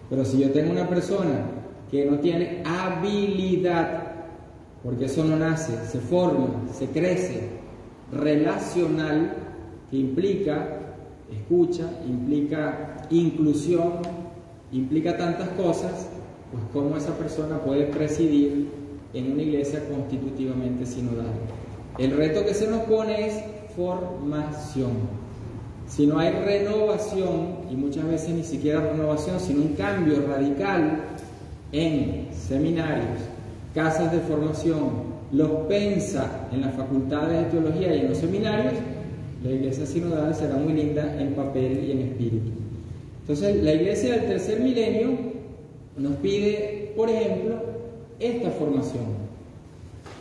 Pero si yo tengo una persona que no tiene habilidad, porque eso no nace, se forma, se crece, relacional, que implica escucha, implica inclusión, implica tantas cosas, pues cómo esa persona puede presidir en una iglesia constitutivamente sinodal. El reto que se nos pone es formación. Si no hay renovación, y muchas veces ni siquiera renovación, sino un cambio radical en seminarios, casas de formación, los pensa en las facultades de teología y en los seminarios, la iglesia sinodal será muy linda en papel y en espíritu. Entonces, la iglesia del tercer milenio nos pide, por ejemplo, esta formación,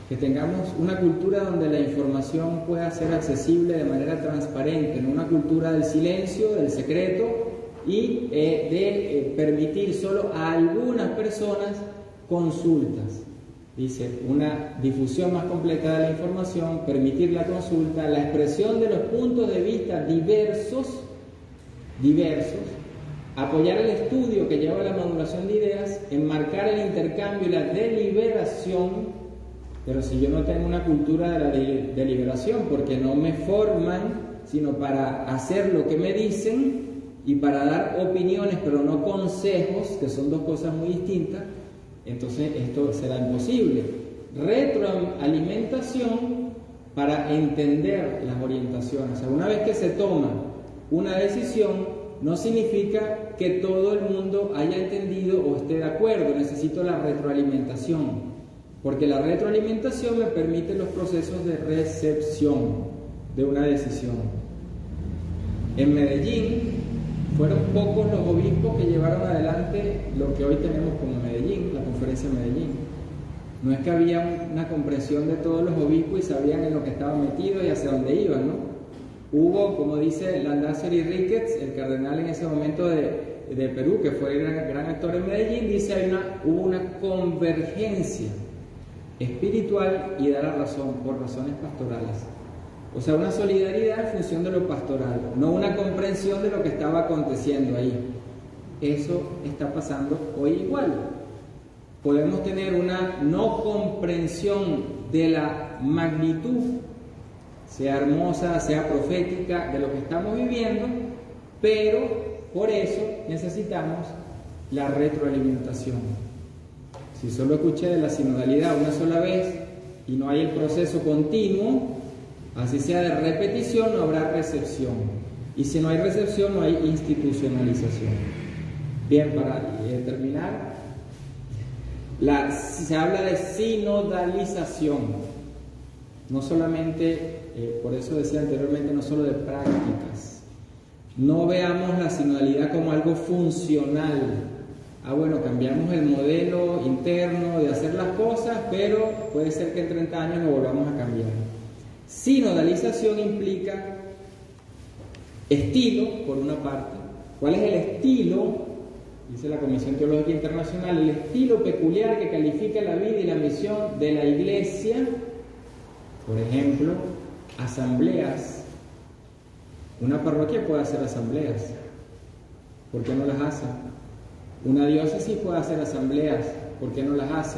que tengamos una cultura donde la información pueda ser accesible de manera transparente, no una cultura del silencio, del secreto y de permitir solo a algunas personas consultas. Dice, una difusión más completa de la información, permitir la consulta, la expresión de los puntos de vista diversos, apoyar el estudio que lleva a la maduración de ideas, enmarcar el intercambio y la deliberación. Pero si yo no tengo una cultura de la deliberación, porque no me forman, sino para hacer lo que me dicen y para dar opiniones, pero no consejos, que son dos cosas muy distintas, entonces esto será imposible. Retroalimentación para entender las orientaciones. O sea, una vez que se toma una decisión, no significa que todo el mundo haya entendido o esté de acuerdo. Necesito la retroalimentación, porque la retroalimentación me permite los procesos de recepción de una decisión. En Medellín fueron pocos los obispos que llevaron adelante lo que hoy tenemos como Medellín, la conferencia de Medellín. No es que había una comprensión de todos los obispos y sabían en lo que estaban metidos y hacia dónde iban, ¿no? Hubo, como dice Landázuri Ricketts, el cardenal en ese momento de Perú, que fue el gran actor en Medellín, dice hubo una convergencia espiritual y da la razón por razones pastorales. O sea, una solidaridad en función de lo pastoral, no una comprensión de lo que estaba aconteciendo ahí. Eso está pasando hoy igual. Podemos tener una no comprensión de la magnitud, sea hermosa, sea profética, de lo que estamos viviendo, pero por eso necesitamos la retroalimentación. Si solo escuché de la sinodalidad una sola vez y no hay el proceso continuo, así sea de repetición, no habrá recepción. Y si no hay recepción, no hay institucionalización. Bien, para terminar, se habla de sinodalización. No solamente, por eso decía anteriormente, no solo de prácticas. No veamos la sinodalidad como algo funcional. Bueno, cambiamos el modelo interno de hacer las cosas, pero puede ser que en 30 años lo volvamos a cambiar. Sinodalización implica estilo, por una parte. ¿Cuál es el estilo? Dice la Comisión Teológica Internacional, el estilo peculiar que califica la vida y la misión de la Iglesia. Por ejemplo, asambleas. Una parroquia puede hacer asambleas. ¿Por qué no las hace? Una diócesis puede hacer asambleas. ¿Por qué no las hace?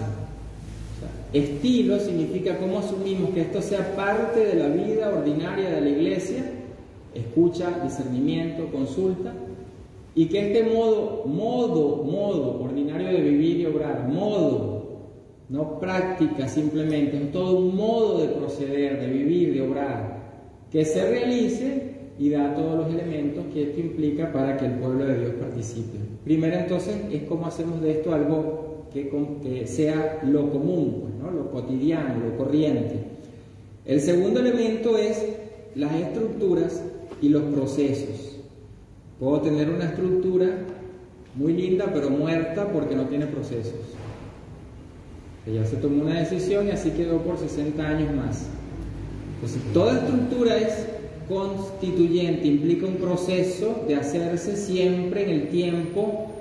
Estilo significa cómo asumimos que esto sea parte de la vida ordinaria de la iglesia, escucha, discernimiento, consulta, y que este modo ordinario de vivir y obrar, no práctica simplemente, es todo un modo de proceder, de vivir, de obrar, que se realice y da todos los elementos que esto implica para que el pueblo de Dios participe. Primero entonces es cómo hacemos de esto algo que sea lo común, pues, ¿no? Lo cotidiano, lo corriente. El segundo elemento es las estructuras y los procesos. Puedo tener una estructura muy linda pero muerta porque no tiene procesos. que ya se tomó una decisión y así quedó por 60 años más. Entonces, toda estructura es constituyente, implica un proceso de hacerse siempre en el tiempo,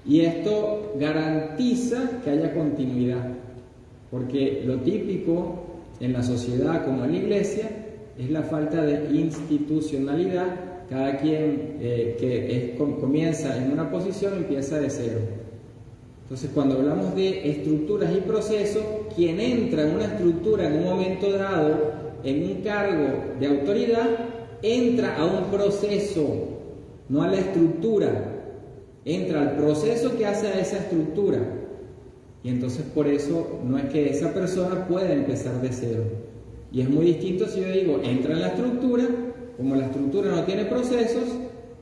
y esto garantiza que haya continuidad, porque lo típico en la sociedad como en la iglesia es la falta de institucionalidad. Cada quien comienza en una posición empieza de cero. Entonces, cuando hablamos de estructuras y procesos, quien entra en una estructura en un momento dado, en un cargo de autoridad, entra a un proceso, no a la estructura, entra al proceso que hace a esa estructura. Y entonces por eso no es que esa persona pueda empezar de cero. Y es muy distinto si yo digo, entra en la estructura, como la estructura no tiene procesos,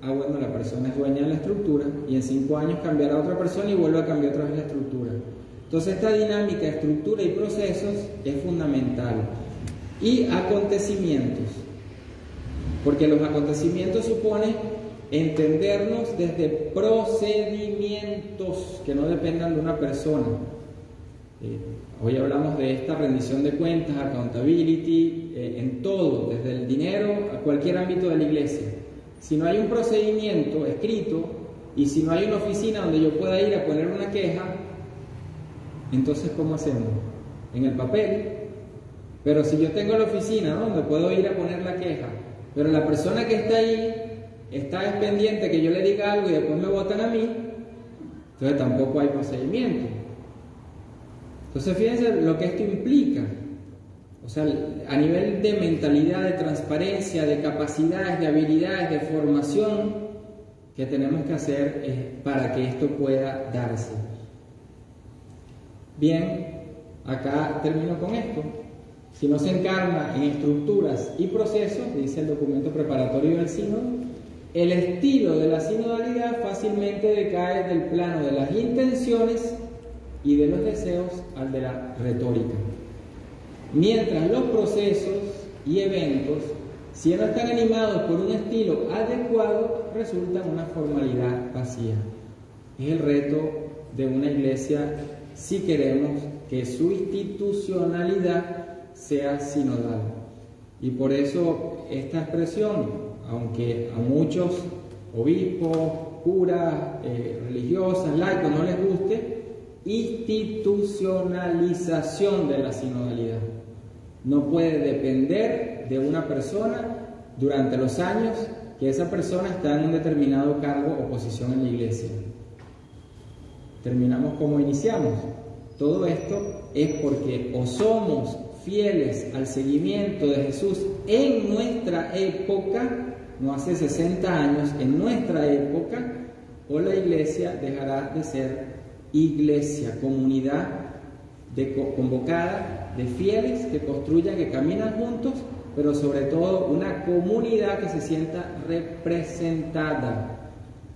bueno, la persona es dueña de la estructura y en 5 años cambiará a otra persona y vuelve a cambiar otra vez la estructura. Entonces esta dinámica, estructura y procesos es fundamental. Y acontecimientos, porque los acontecimientos suponen entendernos desde procedimientos que no dependan de una persona. Hoy hablamos de esta rendición de cuentas, accountability, en todo, desde el dinero a cualquier ámbito de la iglesia. Si no hay un procedimiento escrito y si no hay una oficina donde yo pueda ir a poner una queja, entonces ¿cómo hacemos? En el papel. Pero si yo tengo la oficina, ¿no?, donde puedo ir a poner la queja, pero la persona que está ahí está pendiente que yo le diga algo y después me votan a mí, entonces tampoco hay procedimiento. Entonces fíjense lo que esto implica, o sea, a nivel de mentalidad, de transparencia, de capacidades, de habilidades, de formación que tenemos que hacer para que esto pueda darse. Bien, acá termino con esto. Si no se encarna en estructuras y procesos, dice el documento preparatorio del sínodo, el estilo de la sinodalidad fácilmente decae del plano de las intenciones y de los deseos al de la retórica. Mientras los procesos y eventos, si no están animados por un estilo adecuado, resultan una formalidad vacía. Es el reto de una iglesia si queremos que su institucionalidad sea sinodal. Y por eso esta expresión, aunque a muchos obispos, curas, religiosas, laicos no les guste, institucionalización de la sinodalidad. No puede depender de una persona durante los años que esa persona está en un determinado cargo o posición en la iglesia. Terminamos como iniciamos. Todo esto es porque o somos fieles al seguimiento de Jesús en nuestra época, no hace 60 años, en nuestra época, o la iglesia dejará de ser iglesia, comunidad convocada de fieles que construyan, que caminan juntos, pero sobre todo una comunidad que se sienta representada,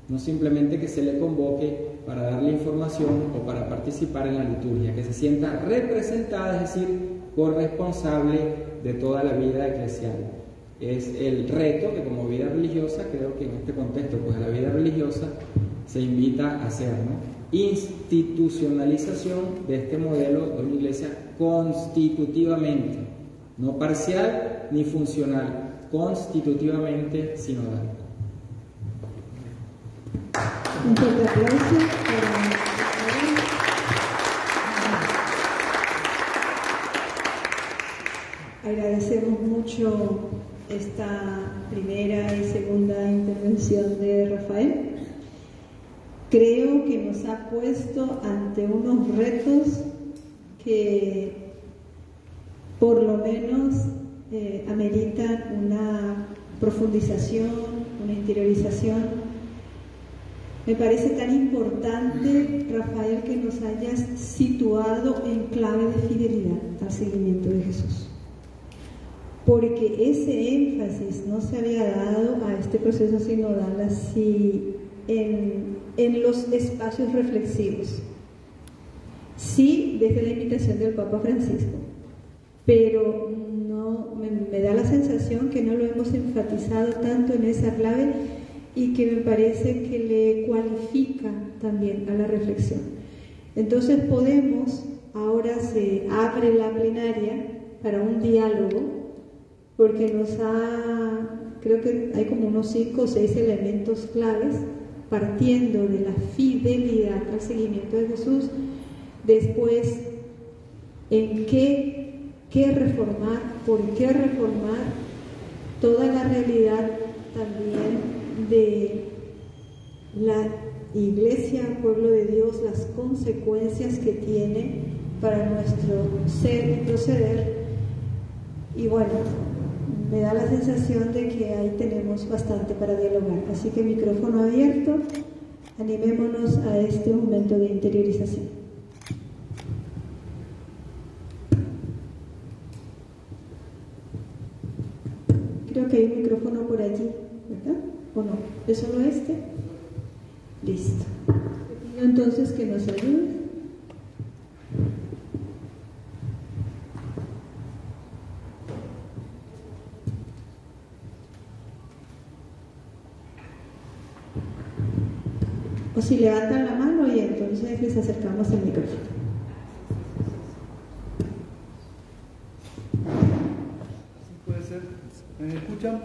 no simplemente que se le convoque para darle información o para participar en la liturgia, que se sienta representada, es decir, corresponsable de toda la vida eclesial. Es el reto que como vida religiosa, creo que en este contexto, pues la vida religiosa se invita a hacer, ¿no? Institucionalización de este modelo de una iglesia constitutivamente, no parcial ni funcional, constitutivamente sinodal. Un fuerte aplauso para... Agradecemos mucho esta primera y segunda intervención de Rafael. Creo que nos ha puesto ante unos retos que por lo menos ameritan una profundización, una interiorización. Me parece tan importante, Rafael, que nos hayas situado en clave de fidelidad al seguimiento de Jesús, porque ese énfasis no se había dado a este proceso sinodal así en los espacios reflexivos. Sí, desde la invitación del Papa Francisco, pero no me da la sensación que no lo hemos enfatizado tanto en esa clave y que me parece que le cualifica también a la reflexión. Entonces podemos ahora se abre la plenaria para un diálogo, porque creo que hay como unos 5 o 6 elementos claves, partiendo de la fidelidad al seguimiento de Jesús, después en qué reformar, por qué reformar, toda la realidad también de la Iglesia, pueblo de Dios, las consecuencias que tiene para nuestro ser y proceder. Y bueno, me da la sensación de que ahí tenemos bastante para dialogar. Así que micrófono abierto, animémonos a este momento de interiorización. Creo que hay un micrófono por allí, ¿verdad? ¿O no? ¿Es solo este? Listo. Le pido entonces que nos ayude. O si levantan la mano y entonces les acercamos el micrófono. Así puede ser. ¿Me escuchan?